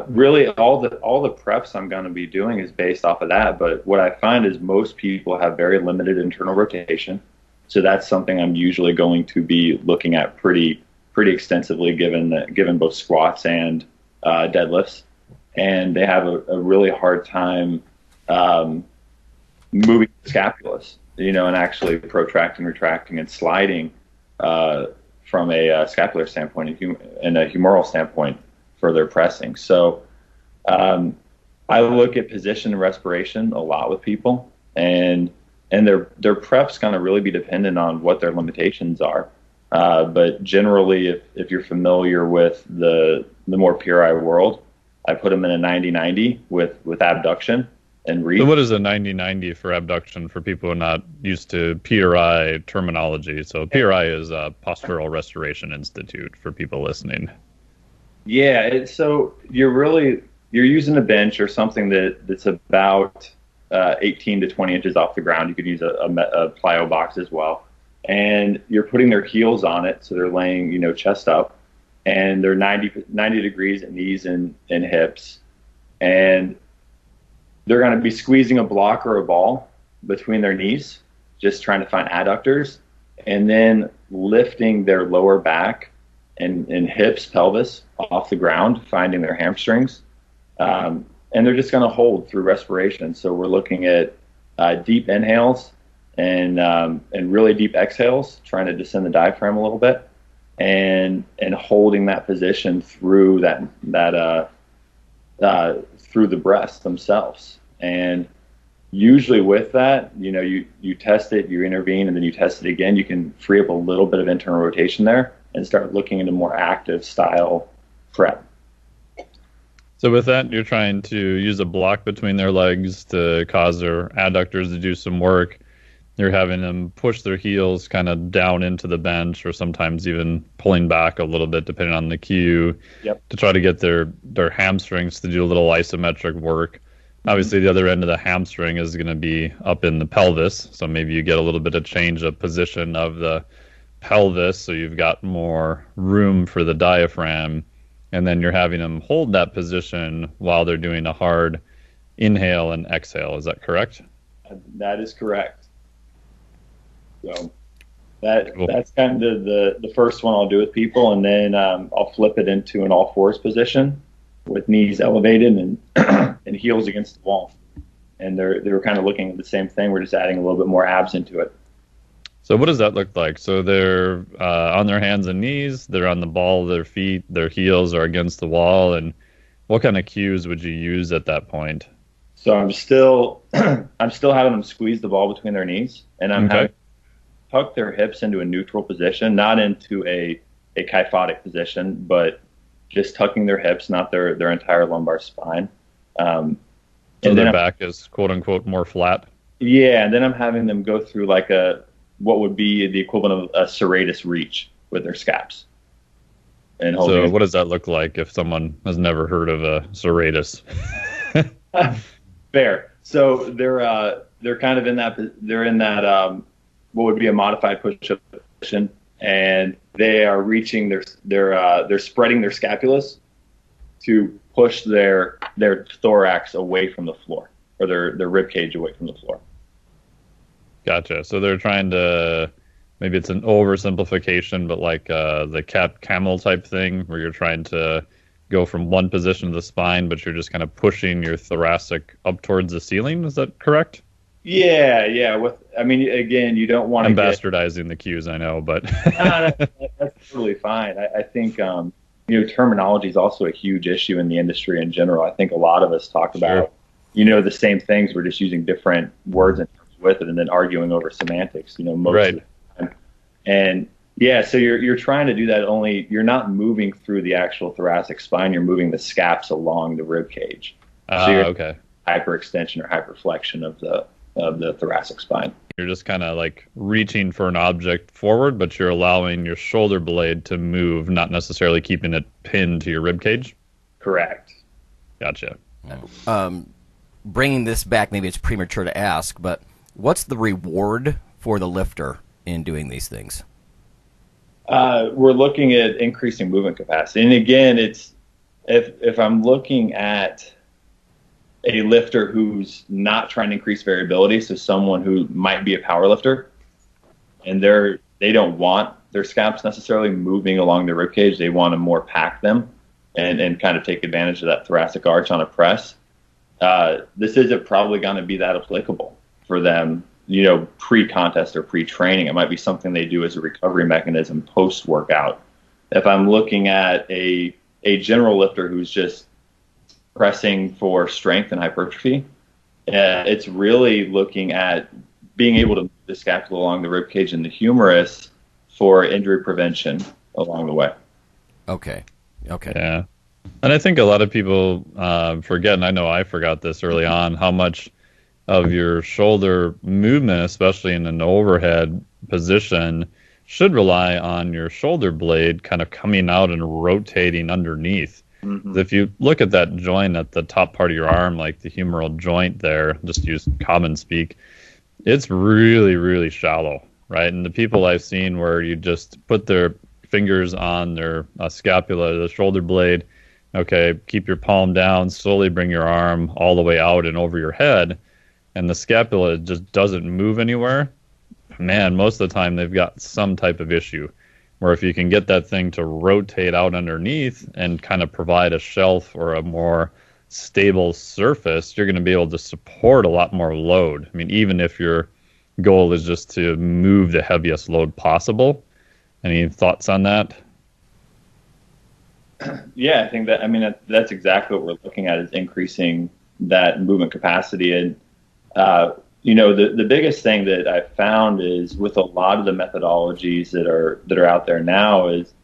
really all the preps I'm going to be doing is based off of that. But what I find is most people have very limited internal rotation. So that's something I'm usually going to be looking at pretty extensively, given both squats and deadlifts. And they have a really hard time moving the scapulus, and actually protracting, retracting, and sliding from a scapular standpoint and a humeral standpoint for their pressing. So I look at position and respiration a lot with people, and their prep's going to really be dependent on what their limitations are. But generally, if you're familiar with the more PRI world, I put them in a 90-90 with abduction and reach. So what is a 90-90 for abduction for people who are not used to PRI terminology? So PRI is Postural Restoration Institute for people listening. Yeah, so you're using a bench or something that's about 18 to 20 inches off the ground. You could use a plyo box as well. And you're putting their heels on it, so they're laying, chest up, and they're 90 degrees at knees and hips. And they're going to be squeezing a block or a ball between their knees, just trying to find adductors, and then lifting their lower back and hips, pelvis off the ground, finding their hamstrings. And they're just going to hold through respiration. So we're looking at deep inhales and really deep exhales, trying to descend the diaphragm a little bit, and holding that position through through the breasts themselves. And usually with that, you test it, you intervene, and then you test it again. You can free up a little bit of internal rotation there and start looking into more active style prep. So with that, you're trying to use a block between their legs to cause their adductors to do some work. You're having them push their heels kind of down into the bench, or sometimes even pulling back a little bit depending on the cue. Yep. To try to get their hamstrings to do a little isometric work. Obviously, the other end of the hamstring is going to be up in the pelvis, so maybe you get a little bit of change of position of the pelvis, so you've got more room for the diaphragm, and then you're having them hold that position while they're doing a hard inhale and exhale. Is that correct? That is correct. So that's kind of the first one I'll do with people, and then I'll flip it into an all fours position with knees elevated and heels against the wall. And they're kind of looking at the same thing. We're just adding a little bit more abs into it. So what does that look like? So they're on their hands and knees, they're on the ball of their feet, their heels are against the wall, and what kind of cues would you use at that point? So I'm still having them squeeze the ball between their knees, and I'm having tuck their hips into a neutral position, not into a kyphotic position, but just tucking their hips, not their entire lumbar spine. So their back is quote unquote more flat. Yeah, and then I'm having them go through like what would be the equivalent of a serratus reach with their scaps. And so what does that look like if someone has never heard of a serratus? Fair. So they're kind of in that what would be a modified push-up position, and they are reaching they're spreading their scapulus to push their thorax away from the floor, or their rib cage away from the floor. Gotcha. So they're trying to maybe it's an oversimplification, but like the cat camel type thing where you're trying to go from one position of the spine, but you're just kind of pushing your thoracic up towards the ceiling. Is that correct? Yeah. Again, you don't want to. I'm bastardizing the cues, I know, but that's totally fine. I think terminology is also a huge issue in the industry in general. I think a lot of us talk about the same things. We're just using different words and terms with it, and then arguing over semantics. Most right. of the time. And yeah, so you're trying to do that. Only you're not moving through the actual thoracic spine. You're moving the scaps along the rib cage. So you're hyperextension or hyperflexion of the thoracic spine. You're just kind of like reaching for an object forward, but you're allowing your shoulder blade to move, not necessarily keeping it pinned to your rib cage. Correct. Gotcha. Bringing this back, maybe it's premature to ask, but what's the reward for the lifter in doing these things? We're looking at increasing movement capacity. And again, it's if I'm looking at a lifter who's not trying to increase variability, so someone who might be a power lifter, and they don't want their scaps necessarily moving along the rib cage. They want to more pack them and kind of take advantage of that thoracic arch on a press. This isn't probably going to be that applicable for them, pre-contest or pre-training. It might be something they do as a recovery mechanism post-workout. If I'm looking at a general lifter who's just pressing for strength and hypertrophy, it's really looking at being able to move the scapula along the rib cage and the humerus for injury prevention along the way. Okay. Yeah. And I think a lot of people forget, and I know I forgot this early on, how much of your shoulder movement, especially in an overhead position, should rely on your shoulder blade kind of coming out and rotating underneath. Mm-hmm. If you look at that joint at the top part of your arm, like the humeral joint there, just use common speak, it's really, really shallow, right? And the people I've seen where you just put their fingers on their scapula, the shoulder blade, okay, keep your palm down, slowly bring your arm all the way out and over your head, and the scapula just doesn't move anywhere. Man, most of the time they've got some type of issue. Where if you can get that thing to rotate out underneath and kind of provide a shelf or a more stable surface, you're going to be able to support a lot more load. I mean, even if your goal is just to move the heaviest load possible. Any thoughts on that? Yeah, I think that's exactly what we're looking at, is increasing that movement capacity. And the biggest thing that I've found is with a lot of the methodologies that are out there now is,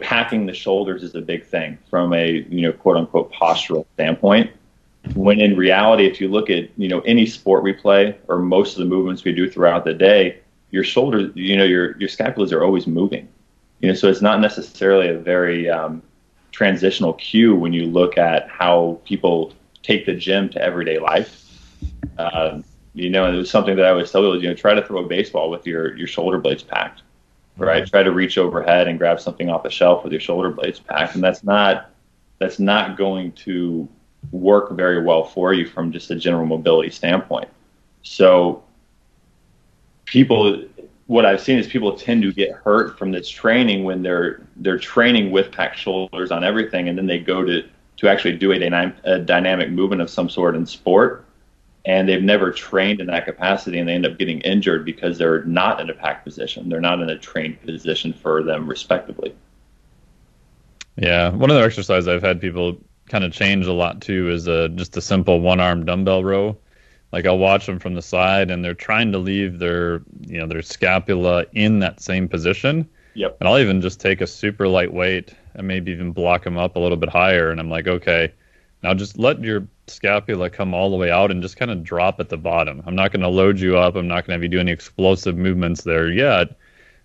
packing the shoulders is a big thing from a, quote unquote postural standpoint. When in reality, if you look at, any sport we play or most of the movements we do throughout the day, your shoulders, your scapulas are always moving, so it's not necessarily a very transitional cue when you look at how people take the gym to everyday life. And it was something that I always tell people, try to throw a baseball with your shoulder blades packed, right? Try to reach overhead and grab something off the shelf with your shoulder blades packed. And that's not going to work very well for you from just a general mobility standpoint. So what I've seen is people tend to get hurt from this training when they're training with packed shoulders on everything. And then they go to actually do a dynamic movement of some sort in sport. And they've never trained in that capacity, and they end up getting injured because they're not in a packed position. They're not in a trained position for them, respectively. Yeah, one of the exercises I've had people kind of change a lot too is just a simple one-arm dumbbell row. Like I'll watch them from the side, and they're trying to leave their scapula in that same position. Yep. And I'll even just take a super light weight and maybe even block them up a little bit higher, and I'm like, okay, now just let your scapula come all the way out and just kind of drop at the bottom. I'm not going to load you up. I'm not going to have you do any explosive movements there yet,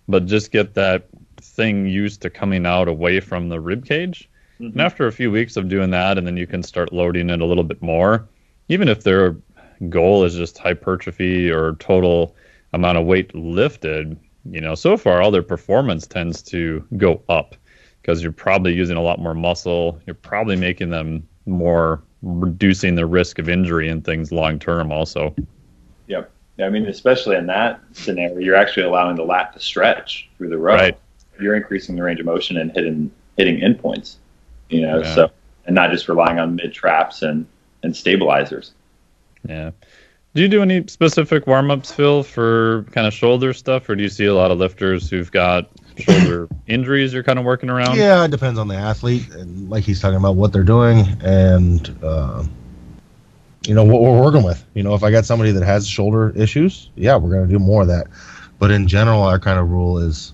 but just get that thing used to coming out away from the rib cage. Mm-hmm. And after a few weeks of doing that, and then you can start loading it a little bit more, even if their goal is just hypertrophy or total amount of weight lifted, so far all their performance tends to go up because you're probably using a lot more muscle. You're probably making them more, reducing the risk of injury and things long term also. Yep. I mean, especially in that scenario, you're actually allowing the lat to stretch through the row. Right. You're increasing the range of motion and hitting endpoints, so, and not just relying on mid traps and stabilizers. Yeah. Do you do any specific warm-ups, Phil, for kind of shoulder stuff, or do you see a lot of lifters who've got shoulder injuries you're kind of working around? Yeah, it depends on the athlete, and like he's talking about what they're doing, and what we're working with. If I got somebody that has shoulder issues, yeah, we're going to do more of that. But in general, our kind of rule is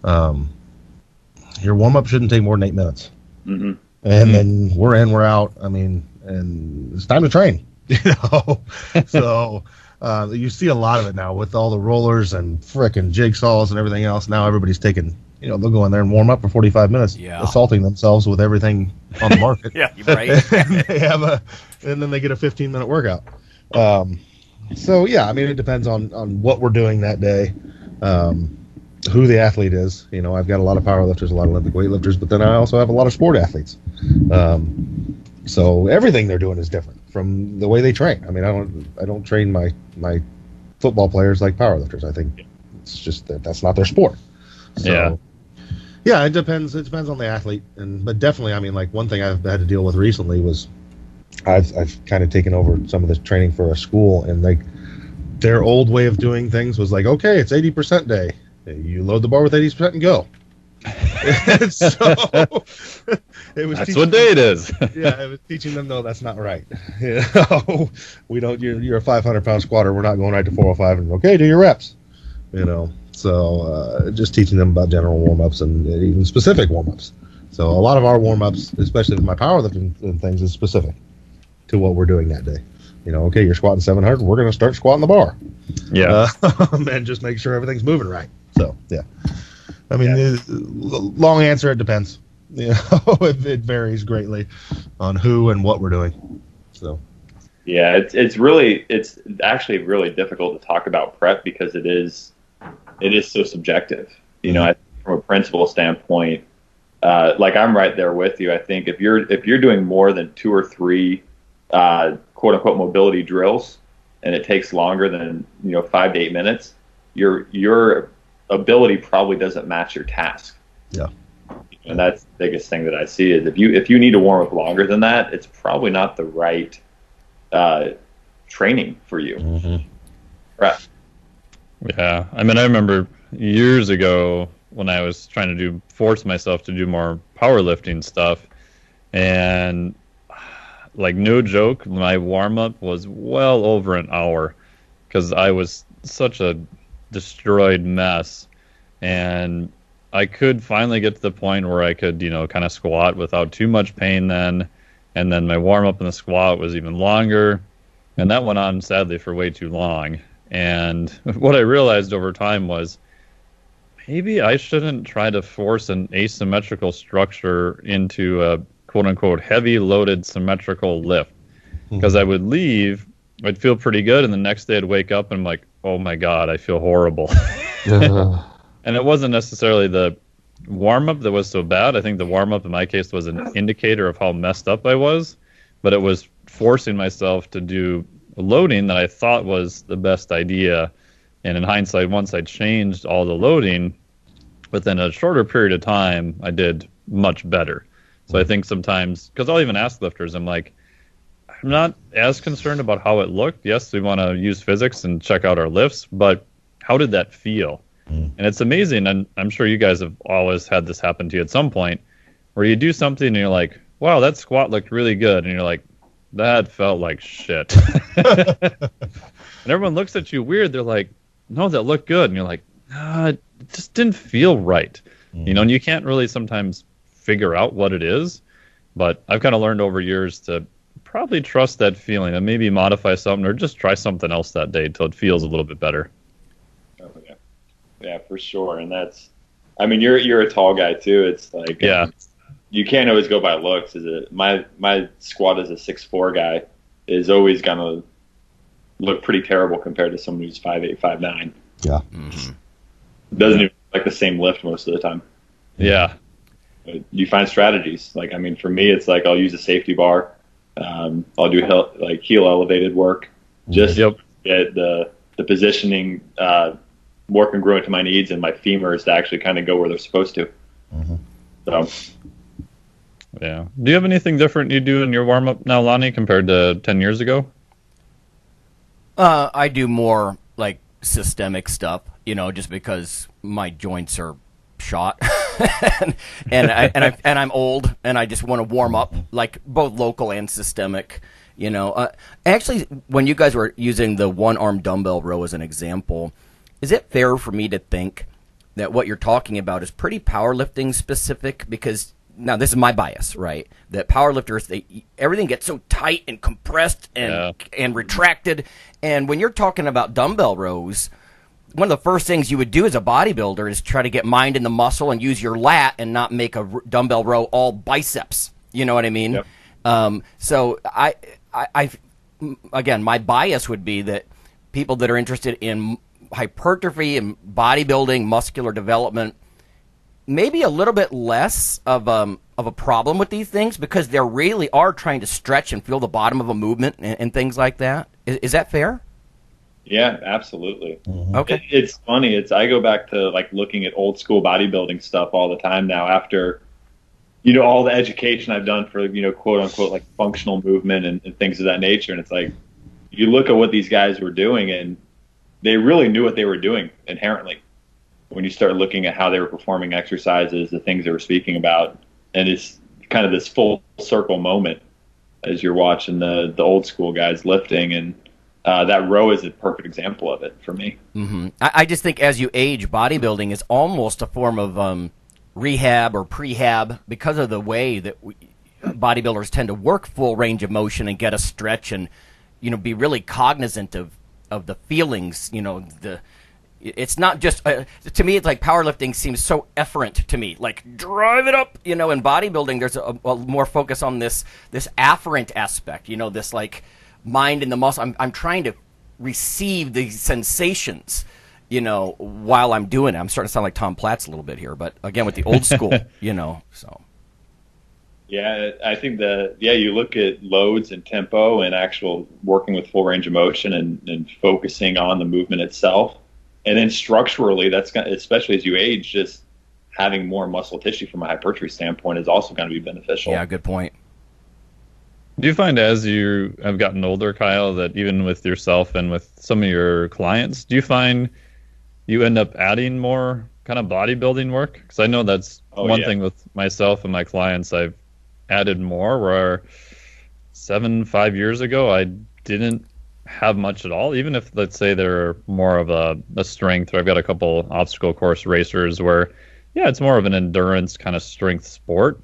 your warm-up shouldn't take more than 8 minutes. Mm-hmm. And then we're in, we're out. I mean, and it's time to train. So you see a lot of it now with all the rollers and frickin' jigsaws and everything else. Now everybody's taking, they'll go in there and warm up for 45 minutes, assaulting themselves with everything on the market. Yeah, right. And then they get a 15-minute workout. So yeah, I mean, it depends on what we're doing that day, who the athlete is. I've got a lot of powerlifters, a lot of Olympic weightlifters, but then I also have a lot of sport athletes. So everything they're doing is different from the way they train. I mean, I don't train my football players like powerlifters. I think it's just that's not their sport. So, yeah, it depends. It depends on the athlete, but definitely, I mean, like one thing I've had to deal with recently was I've kind of taken over some of the training for a school, and like their old way of doing things was like, okay, it's 80% day. You load the bar with 80% and go. So it was that's what day it is. Yeah, it was teaching them, no, that's not right. We don't. You're a 500-pound squatter. We're not going right to 405 and okay, do your reps. So just teaching them about general warm-ups and even specific warm-ups. So a lot of our warm-ups, especially with my powerlifting and things, is specific to what we're doing that day. Okay, you're squatting 700. We're going to start squatting the bar. Yeah, and just make sure everything's moving right. So yeah. I mean, the long answer, it depends. It varies greatly on who and what we're doing. So, yeah, it's actually really difficult to talk about prep because it is so subjective. From a principle standpoint, like I'm right there with you. I think if you're doing more than 2 or 3 quote unquote mobility drills, and it takes longer than 5 to 8 minutes, your ability probably doesn't match your task. Yeah. And that's the biggest thing that I see is if you need to warm up longer than that, it's probably not the right training for you. Mm-hmm. Right. Yeah. I mean, I remember years ago when I was trying to force myself to do more powerlifting stuff, and like no joke, my warm up was well over an hour because I was such a destroyed mess, and I could finally get to the point where I could kind of squat without too much pain then, and then my warm-up in the squat was even longer, and that went on sadly for way too long. And what I realized over time was maybe I shouldn't try to force an asymmetrical structure into a quote-unquote heavy loaded symmetrical lift, because I would leave, I'd feel pretty good, and the next day I'd wake up and I'm like, oh my God, I feel horrible. And it wasn't necessarily the warm-up that was so bad. I think the warm-up in my case was an indicator of how messed up I was, but it was forcing myself to do loading that I thought was the best idea. And in hindsight, once I changed all the loading, within a shorter period of time, I did much better. So I think sometimes, because I'll even ask lifters, I'm like, I'm not as concerned about how it looked. Yes, we want to use physics and check out our lifts, but how did that feel? And it's amazing, and I'm sure you guys have always had this happen to you at some point, where you do something and you're like, wow, that squat looked really good, and you're like, that felt like shit. And everyone looks at you weird. They're like, no, that looked good. And you're like, it just didn't feel right. And you can't really sometimes figure out what it is, but I've kind of learned over years to probably trust that feeling and maybe modify something or just try something else that day until it feels a little bit better. Oh, yeah. Yeah, for sure. And that's, I mean, you're a tall guy too. It's like, you can't always go by looks. Is it my squat as a 6'4" guy is always gonna look pretty terrible compared to someone who's 5'8", 5'9". Yeah. Doesn't even look like the same lift most of the time. Yeah. But you find strategies. Like, I mean, for me, it's like I'll use a safety bar. I'll do heel elevated work just to get the the positioning more congruent to my needs, and my femurs to actually kind of go where they're supposed to. Mm-hmm. So, yeah. Do you have anything different you do in your warm up now, Lonnie, compared to 10 years ago? I do more like systemic stuff, just because my joints are shot, and I'm old, and I just want to warm up, like both local and systemic. Actually, when you guys were using the one-arm dumbbell row as an example, is it fair for me to think that what you're talking about is pretty powerlifting specific? Because now this is my bias, right? That powerlifters, everything gets so tight and compressed and retracted, and when you're talking about dumbbell rows, one of the first things you would do as a bodybuilder is try to get mind in the muscle and use your lat and not make a dumbbell row all biceps. You know what I mean? Yep. So I again, my bias would be that people that are interested in hypertrophy and bodybuilding, muscular development, maybe a little bit less of a problem with these things, because they really are trying to stretch and feel the bottom of a movement and things like that. Is that fair? Yeah, absolutely. Mm-hmm. Okay. It's funny. I go back to like looking at old school bodybuilding stuff all the time now after, all the education I've done for, quote unquote, like functional movement and things of that nature. And it's like, you look at what these guys were doing, and they really knew what they were doing inherently. When you start looking at how they were performing exercises, the things they were speaking about, and it's kind of this full circle moment as you're watching the old school guys lifting, and that row is a perfect example of it for me. Mm-hmm. I just think as you age, bodybuilding is almost a form of rehab or prehab, because of the way that bodybuilders tend to work full range of motion and get a stretch and be really cognizant of the feelings. It's not just to me. It's like powerlifting seems so efferent to me. Like drive it up, In bodybuilding, there's a more focus on this afferent aspect. This like mind in the muscle. I'm trying to receive these sensations, while I'm doing it. I'm starting to sound like Tom Platz a little bit here, but again with the old school, So. Yeah, I think you look at loads and tempo and actual working with full range of motion and focusing on the movement itself. And then structurally, especially as you age, just having more muscle tissue from a hypertrophy standpoint is also going to be beneficial. Yeah, good point. Do you find as you have gotten older, Kyle, that even with yourself and with some of your clients, do you find you end up adding more kind of bodybuilding work? Because I know that's one thing with myself and my clients. I've added more, where 5 years ago I didn't have much at all, even if, let's say, they're more of a strength, or I've got a couple obstacle course racers where, it's more of an endurance kind of strength sport.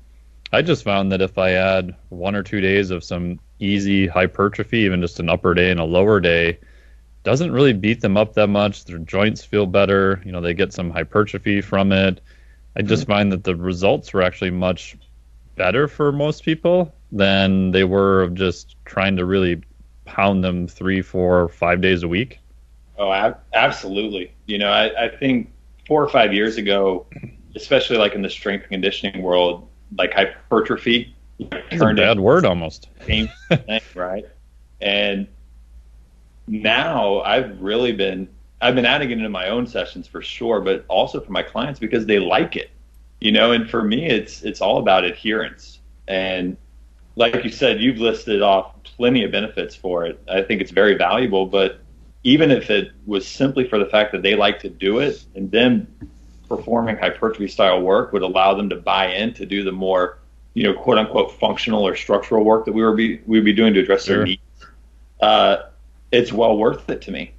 I just found that if I add 1 or 2 days of some easy hypertrophy, even just an upper day and a lower day, doesn't really beat them up that much. Their joints feel better. They get some hypertrophy from it. I just find that the results were actually much better for most people than they were of just trying to really pound them 3, 4, 5 days a week. Oh, absolutely. I think 4 or 5 years ago, especially like in the strength and conditioning world, like hypertrophy turned a bad word almost. Thing, right? And now I've been adding it into my own sessions for sure, but also for my clients because they like it. And for me, it's all about adherence. And like you said, you've listed off plenty of benefits for it. I think it's very valuable, but even if it was simply for the fact that they like to do it, and then performing hypertrophy style work would allow them to buy in to do the more, quote unquote functional or structural work that we'd be doing to address their needs. It's well worth it to me.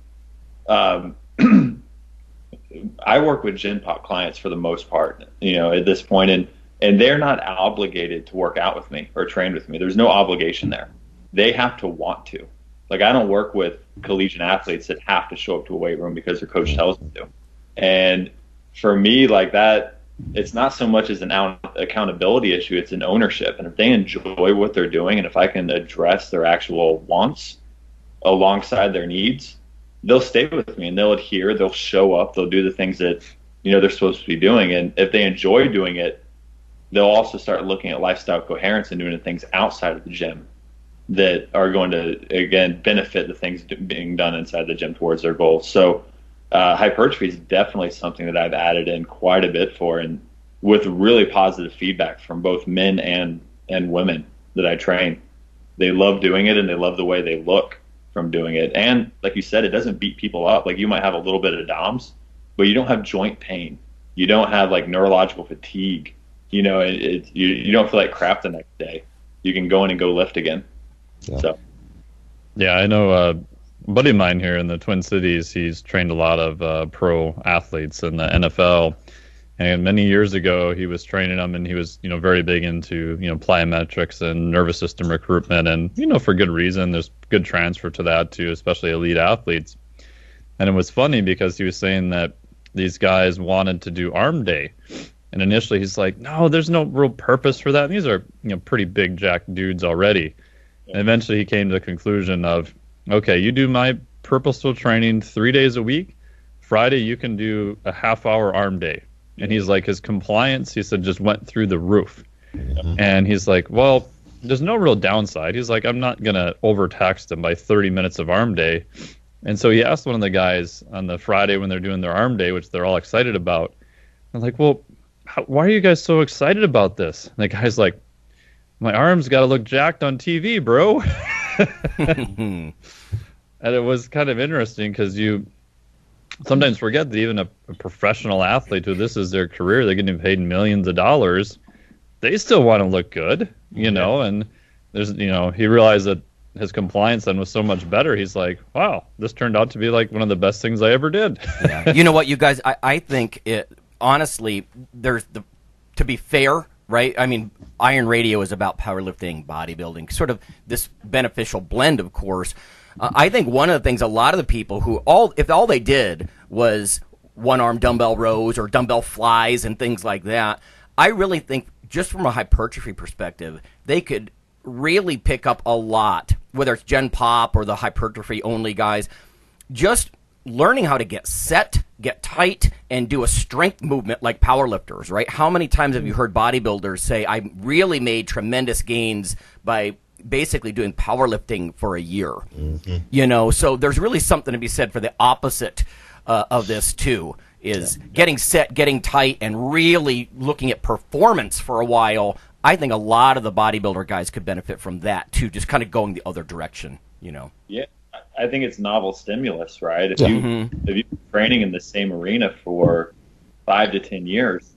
I work with Gen Pop clients for the most part, at this point, and they're not obligated to work out with me or train with me. There's no obligation there. They have to want to. Like, I don't work with collegiate athletes that have to show up to a weight room because their coach tells them to. And for me, like that, it's not so much as an accountability issue, it's an ownership. And if they enjoy what they're doing, and if I can address their actual wants alongside their needs, they'll stay with me and they'll adhere, they'll show up, they'll do the things that, they're supposed to be doing. And if they enjoy doing it, they'll also start looking at lifestyle coherence and doing the things outside of the gym. that are going to, again, benefit the things being done inside the gym towards their goals. So hypertrophy is definitely something that I've added in quite a bit for, and with really positive feedback from both men and women that I train. They love doing it, and they love the way they look from doing it. And like you said, it doesn't beat people up. Like, you might have a little bit of DOMS, but you don't have joint pain. You don't have like neurological fatigue. You know, you don't feel like crap the next day. You can go in and go lift again. Yeah. So, yeah, I know a buddy of mine here in the Twin Cities. He's trained a lot of pro athletes in the NFL. And many years ago, he was training them, and he was, very big into, plyometrics and nervous system recruitment, and, for good reason. There's good transfer to that too, especially elite athletes. And it was funny because he was saying that these guys wanted to do arm day. And initially he's like, no, there's no real purpose for that. And these are, pretty big jack dudes already. And eventually he came to the conclusion of, okay, you do my purposeful training 3 days a week. Friday, you can do a half-hour arm day. And he's like, his compliance, he said, just went through the roof. And he's like, well, there's no real downside. He's like, I'm not going to overtax them by 30 minutes of arm day. And so he asked one of the guys on the Friday when they're doing their arm day, which they're all excited about. I'm like, well, why are you guys so excited about this? And the guy's like, my arms got to look jacked on TV, bro. And it was kind of interesting because you sometimes forget that even a professional athlete who this is their career, they're getting paid millions of dollars, they still want to look good, and there's, he realized that his compliance then was so much better. He's like, wow, this turned out to be like one of the best things I ever did. Yeah. You know what, you guys, I think honestly, to be fair, right? I mean, Iron Radio is about powerlifting, bodybuilding, sort of this beneficial blend, of course. I think one of the things a lot of the people who if all they did was one-arm dumbbell rows or dumbbell flies and things like that, I really think just from a hypertrophy perspective, they could really pick up a lot, whether it's Gen Pop or the hypertrophy-only guys, just learning how to get set, get tight, and do a strength movement like powerlifters, right? How many times have you heard bodybuilders say, I really made tremendous gains by basically doing powerlifting for a year? Mm-hmm. So there's really something to be said for the opposite of this too, is getting set, getting tight, and really looking at performance for a while. I think a lot of the bodybuilder guys could benefit from that too, just kind of going the other direction, Yeah, I think it's novel stimulus, right? If you've been training in the same arena for 5 to 10 years,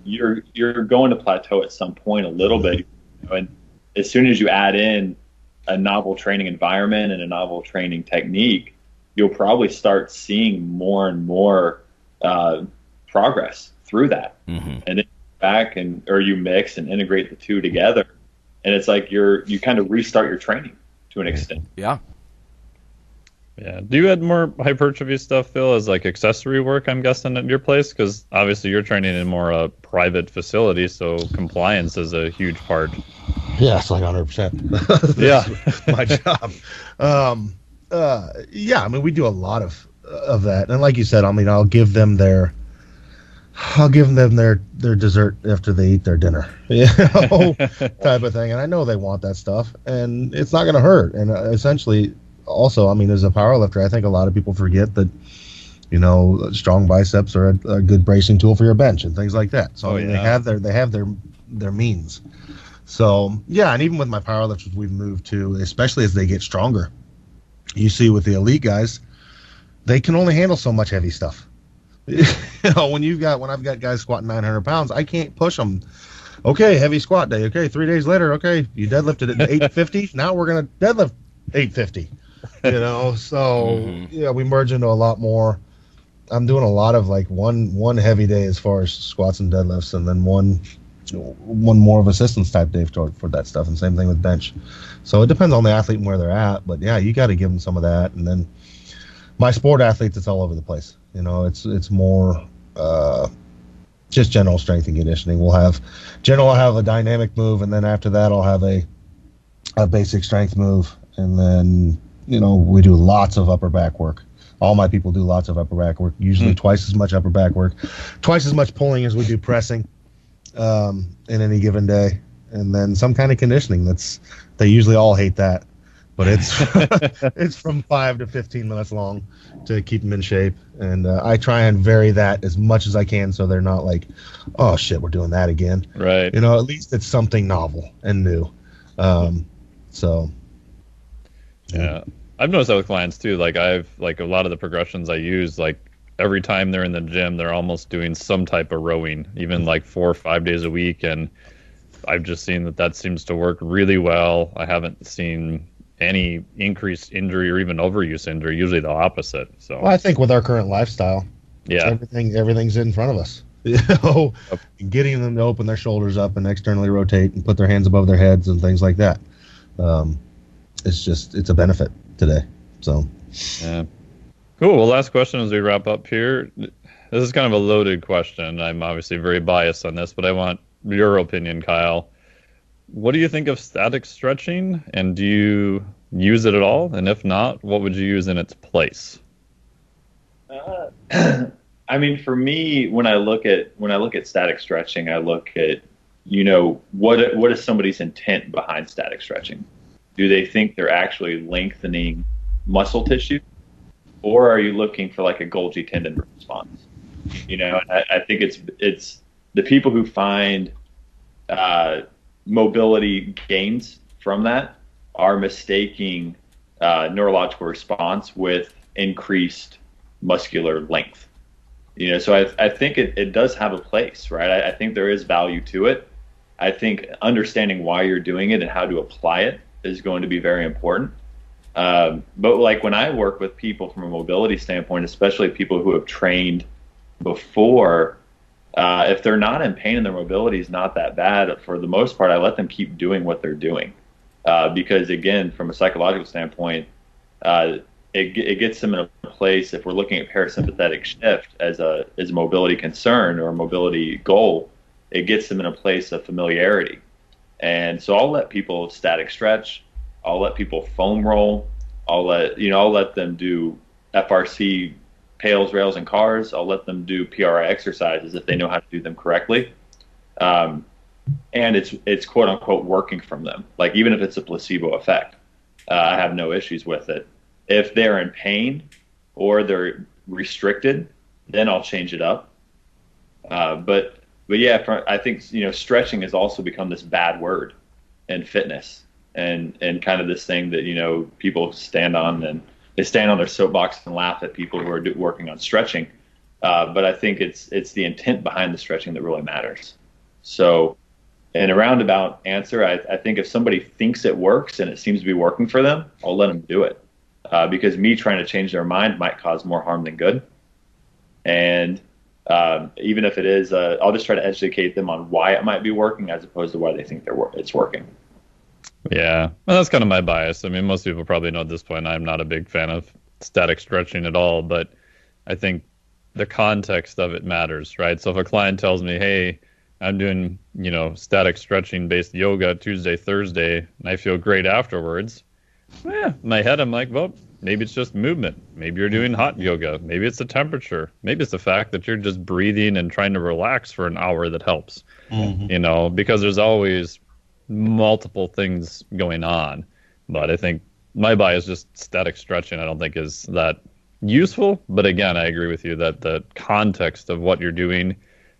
you're going to plateau at some point a little bit, and as soon as you add in a novel training environment and a novel training technique, you'll probably start seeing more and more progress through that. Mm-hmm. And then back or you mix and integrate the two together, and it's like you kind of restart your training to an extent. Yeah. Yeah. Do you add more hypertrophy stuff, Phil, as like accessory work, I'm guessing, at your place? Because obviously you're training in more a private facility, so compliance is a huge part. Yeah, it's like 100%. Yeah. My job. Yeah, I mean, we do a lot of that. And like you said, I mean, I'll give them their dessert after they eat their dinner, type of thing. And I know they want that stuff, and it's not going to hurt. And essentially, also, I mean, as a powerlifter, I think a lot of people forget that, strong biceps are a good bracing tool for your bench and things like that. So they have their means. So yeah, and even with my powerlifters, we've moved to, especially as they get stronger. You see, with the elite guys, they can only handle so much heavy stuff. When I've got guys squatting 900 pounds, I can't push them. Okay, heavy squat day. Okay, 3 days later, okay, you deadlifted at 850. Now we're gonna deadlift 850. So yeah, we merge into a lot more. I'm doing a lot of like one heavy day as far as squats and deadlifts, and then one more of assistance type day for that stuff, and same thing with bench. So it depends on the athlete and where they're at, but yeah, you got to give them some of that. And then my sport athletes, it's all over the place. It's more just general strength and conditioning. I'll have a dynamic move, and then after that I'll have a basic strength move, and then we do lots of upper back work. All my people do lots of upper back work, usually twice as much upper back work, twice as much pulling as we do pressing in any given day. and then some kind of conditioning. They usually all hate that, but it's it's from 5 to 15 minutes long to keep them in shape. And I try and vary that as much as I can, so they're not like, oh shit, we're doing that again. Right. At least it's something novel and new. So. Yeah. I've noticed that with clients too. Like a lot of the progressions I use, like every time they're in the gym, they're almost doing some type of rowing, even like 4 or 5 days a week. And I've just seen that seems to work really well. I haven't seen any increased injury or even overuse injury, usually the opposite. So I think with our current lifestyle, yeah, everything's in front of us. Getting them to open their shoulders up and externally rotate and put their hands above their heads and things like that. It's a benefit today. So yeah, cool. Well, last question as we wrap up here. This is kind of a loaded question. I'm obviously very biased on this, but I want your opinion, Kyle. What do you think of static stretching, and do you use it at all? And if not, what would you use in its place? I mean, for me, when I look at static stretching, I look at, what is somebody's intent behind static stretching? Do they think they're actually lengthening muscle tissue, or are you looking for like a Golgi tendon response? I think it's the people who find mobility gains from that are mistaking neurological response with increased muscular length. So I think it does have a place, right? I think there is value to it. I think understanding why you're doing it and how to apply it is going to be very important. But like when I work with people from a mobility standpoint, especially people who have trained before, if they're not in pain and their mobility is not that bad, for the most part, I let them keep doing what they're doing. Because again, from a psychological standpoint, it gets them in a place, if we're looking at parasympathetic shift as a mobility concern or a mobility goal, it gets them in a place of familiarity. And so I'll let people static stretch. I'll let people foam roll. I'll let them do FRC pails, rails, and cars. I'll let them do PRI exercises if they know how to do them correctly. And it's quote unquote working from them. Like even if it's a placebo effect, I have no issues with it. If they're in pain or they're restricted, then I'll change it up. But yeah, I think stretching has also become this bad word in fitness, and kind of this thing that people stand on, and they stand on their soapbox and laugh at people who are working on stretching. But I think it's the intent behind the stretching that really matters. So, in a roundabout answer, I think if somebody thinks it works and it seems to be working for them, I'll let them do it. Because me trying to change their mind might cause more harm than good. And even if it is, I'll just try to educate them on why it might be working as opposed to why they think it's working. Yeah, well, that's kind of my bias. I mean, most people probably know at this point I'm not a big fan of static stretching at all, but I think the context of it matters, right? So if a client tells me, hey, I'm doing, static stretching based yoga Tuesday, Thursday, and I feel great afterwards, in my head, I'm like, well, maybe it's just movement. Maybe you're doing hot yoga. Maybe it's the temperature. Maybe it's the fact that you're just breathing and trying to relax for an hour that helps, because there's always multiple things going on. But I think my bias, just static stretching, I don't think is that useful. But again, I agree with you that the context of what you're doing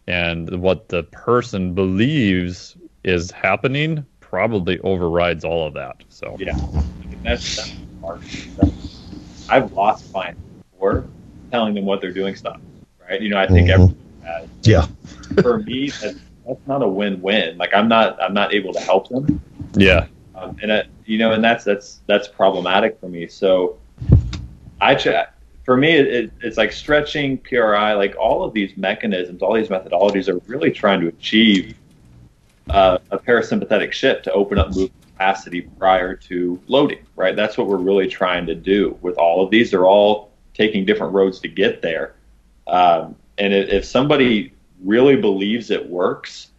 and what the person believes is happening probably overrides all of that. So yeah, that's hard. I've lost clients before telling them what they're doing stuff, right? I think everyone has. Yeah. For me, that's not a win-win. Like I'm not able to help them. Yeah. And that's problematic for me. So for me, it's like stretching, PRI, like all of these mechanisms, all these methodologies are really trying to achieve a parasympathetic shift to open up movement capacity prior to loading, right? That's what we're really trying to do with all of these. They're all taking different roads to get there. And if somebody really believes it works,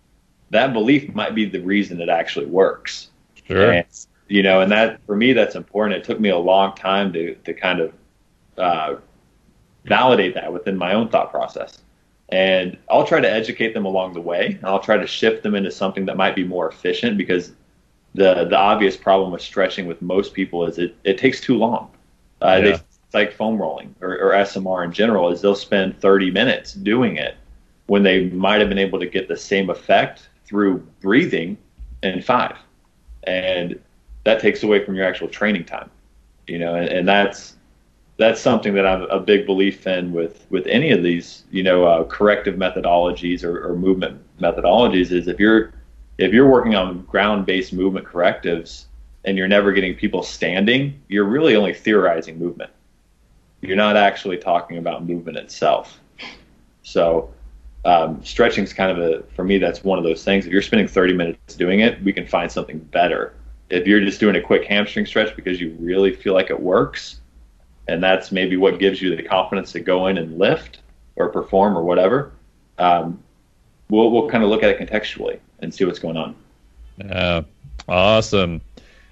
that belief might be the reason it actually works. Sure. And, and that, for me, that's important. It took me a long time to kind of validate that within my own thought process. And I'll try to educate them along the way. I'll try to shift them into something that might be more efficient, because the obvious problem with stretching with most people is it takes too long. It's like foam rolling or SMR in general, is they'll spend 30 minutes doing it when they might have been able to get the same effect through breathing in 5. And that takes away from your actual training time, and that's something that I'm a big belief in with any of these, corrective methodologies or movement methodologies, is if you're working on ground-based movement correctives and you're never getting people standing, you're really only theorizing movement. You're not actually talking about movement itself. So stretching is kind of for me, that's one of those things. If you're spending 30 minutes doing it, we can find something better. If you're just doing a quick hamstring stretch because you really feel like it works, and that's maybe what gives you the confidence to go in and lift or perform or whatever, we'll kind of look at it contextually and see what's going on. Yeah, awesome.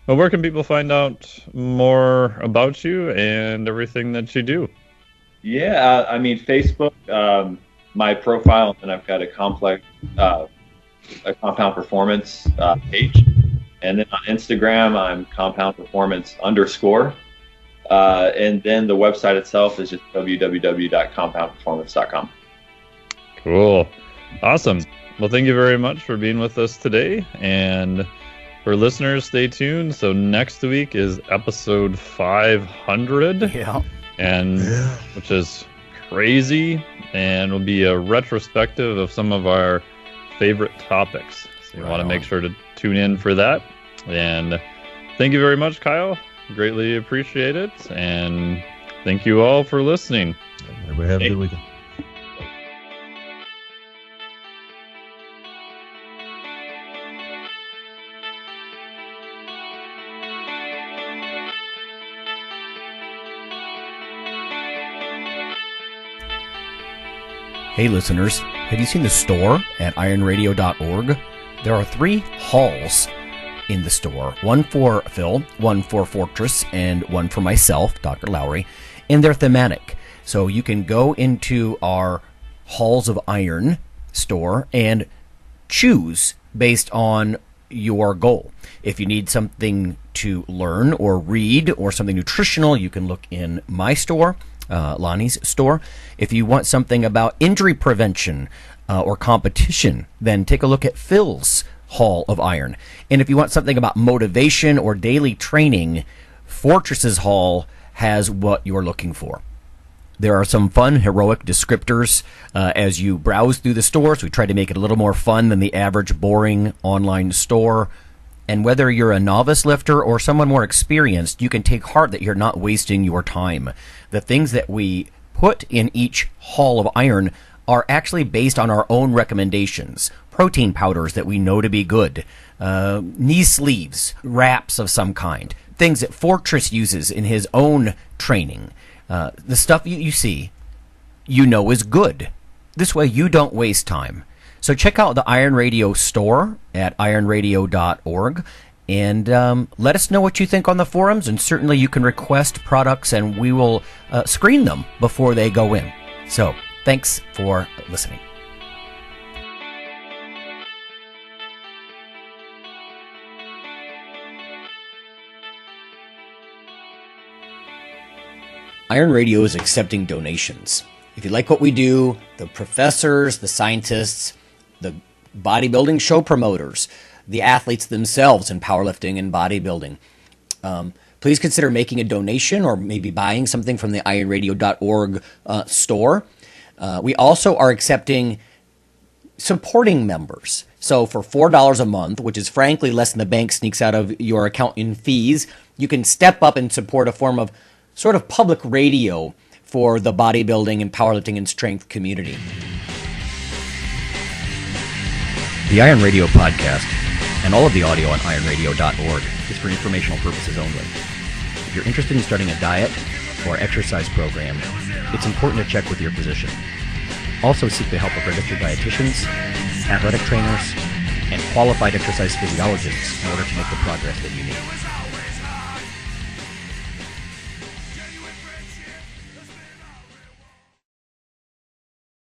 Well, where can people find out more about you and everything that you do? Yeah, Facebook, my profile, and I've got a compound performance page. And then on Instagram, I'm compound performance _. And then the website itself is just www.compoundperformance.com. Cool. Awesome. Well, thank you very much for being with us today. And for listeners, stay tuned. So next week is episode 500. Yeah. Which is crazy. And will be a retrospective of some of our favorite topics. So you want to make sure to tune in for that. And thank you very much, Kyle. Greatly appreciate it. And thank you all for listening. Everybody have a good weekend. Hey listeners, have you seen the store at IronRadio.org? There are 3 halls in the store. One for Phil, one for Fortress, and one for myself, Dr. Lowry, and they're thematic. So you can go into our Halls of Iron store and choose based on your goal. If you need something to learn or read or something nutritional, you can look in my store, Lonnie's store. If you want something about injury prevention or competition, then take a look at Phil's Hall of Iron. And if you want something about motivation or daily training, Fortress's Hall has what you're looking for. There are some fun, heroic descriptors as you browse through the stores. We try to make it a little more fun than the average boring online store. And whether you're a novice lifter or someone more experienced, you can take heart that you're not wasting your time. The things that we put in each Hall of Iron are actually based on our own recommendations. Protein powders that we know to be good, knee sleeves, wraps of some kind, things that Fortress uses in his own training. The stuff you see, you know is good. This way you don't waste time. So check out the Iron Radio store at ironradio.org and let us know what you think on the forums, and certainly you can request products and we will screen them before they go in. So thanks for listening. Iron Radio is accepting donations. If you like what we do, the professors, the scientists, the bodybuilding show promoters, the athletes themselves in powerlifting and bodybuilding, please consider making a donation or maybe buying something from the ironradio.org store. We also are accepting supporting members. So for $4 a month, which is frankly less than the bank sneaks out of your account in fees, you can step up and support a form of sort of public radio for the bodybuilding and powerlifting and strength community. The Iron Radio podcast and all of the audio on ironradio.org is for informational purposes only. If you're interested in starting a diet or exercise program, it's important to check with your physician. Also seek the help of registered dietitians, athletic trainers, and qualified exercise physiologists in order to make the progress that you need.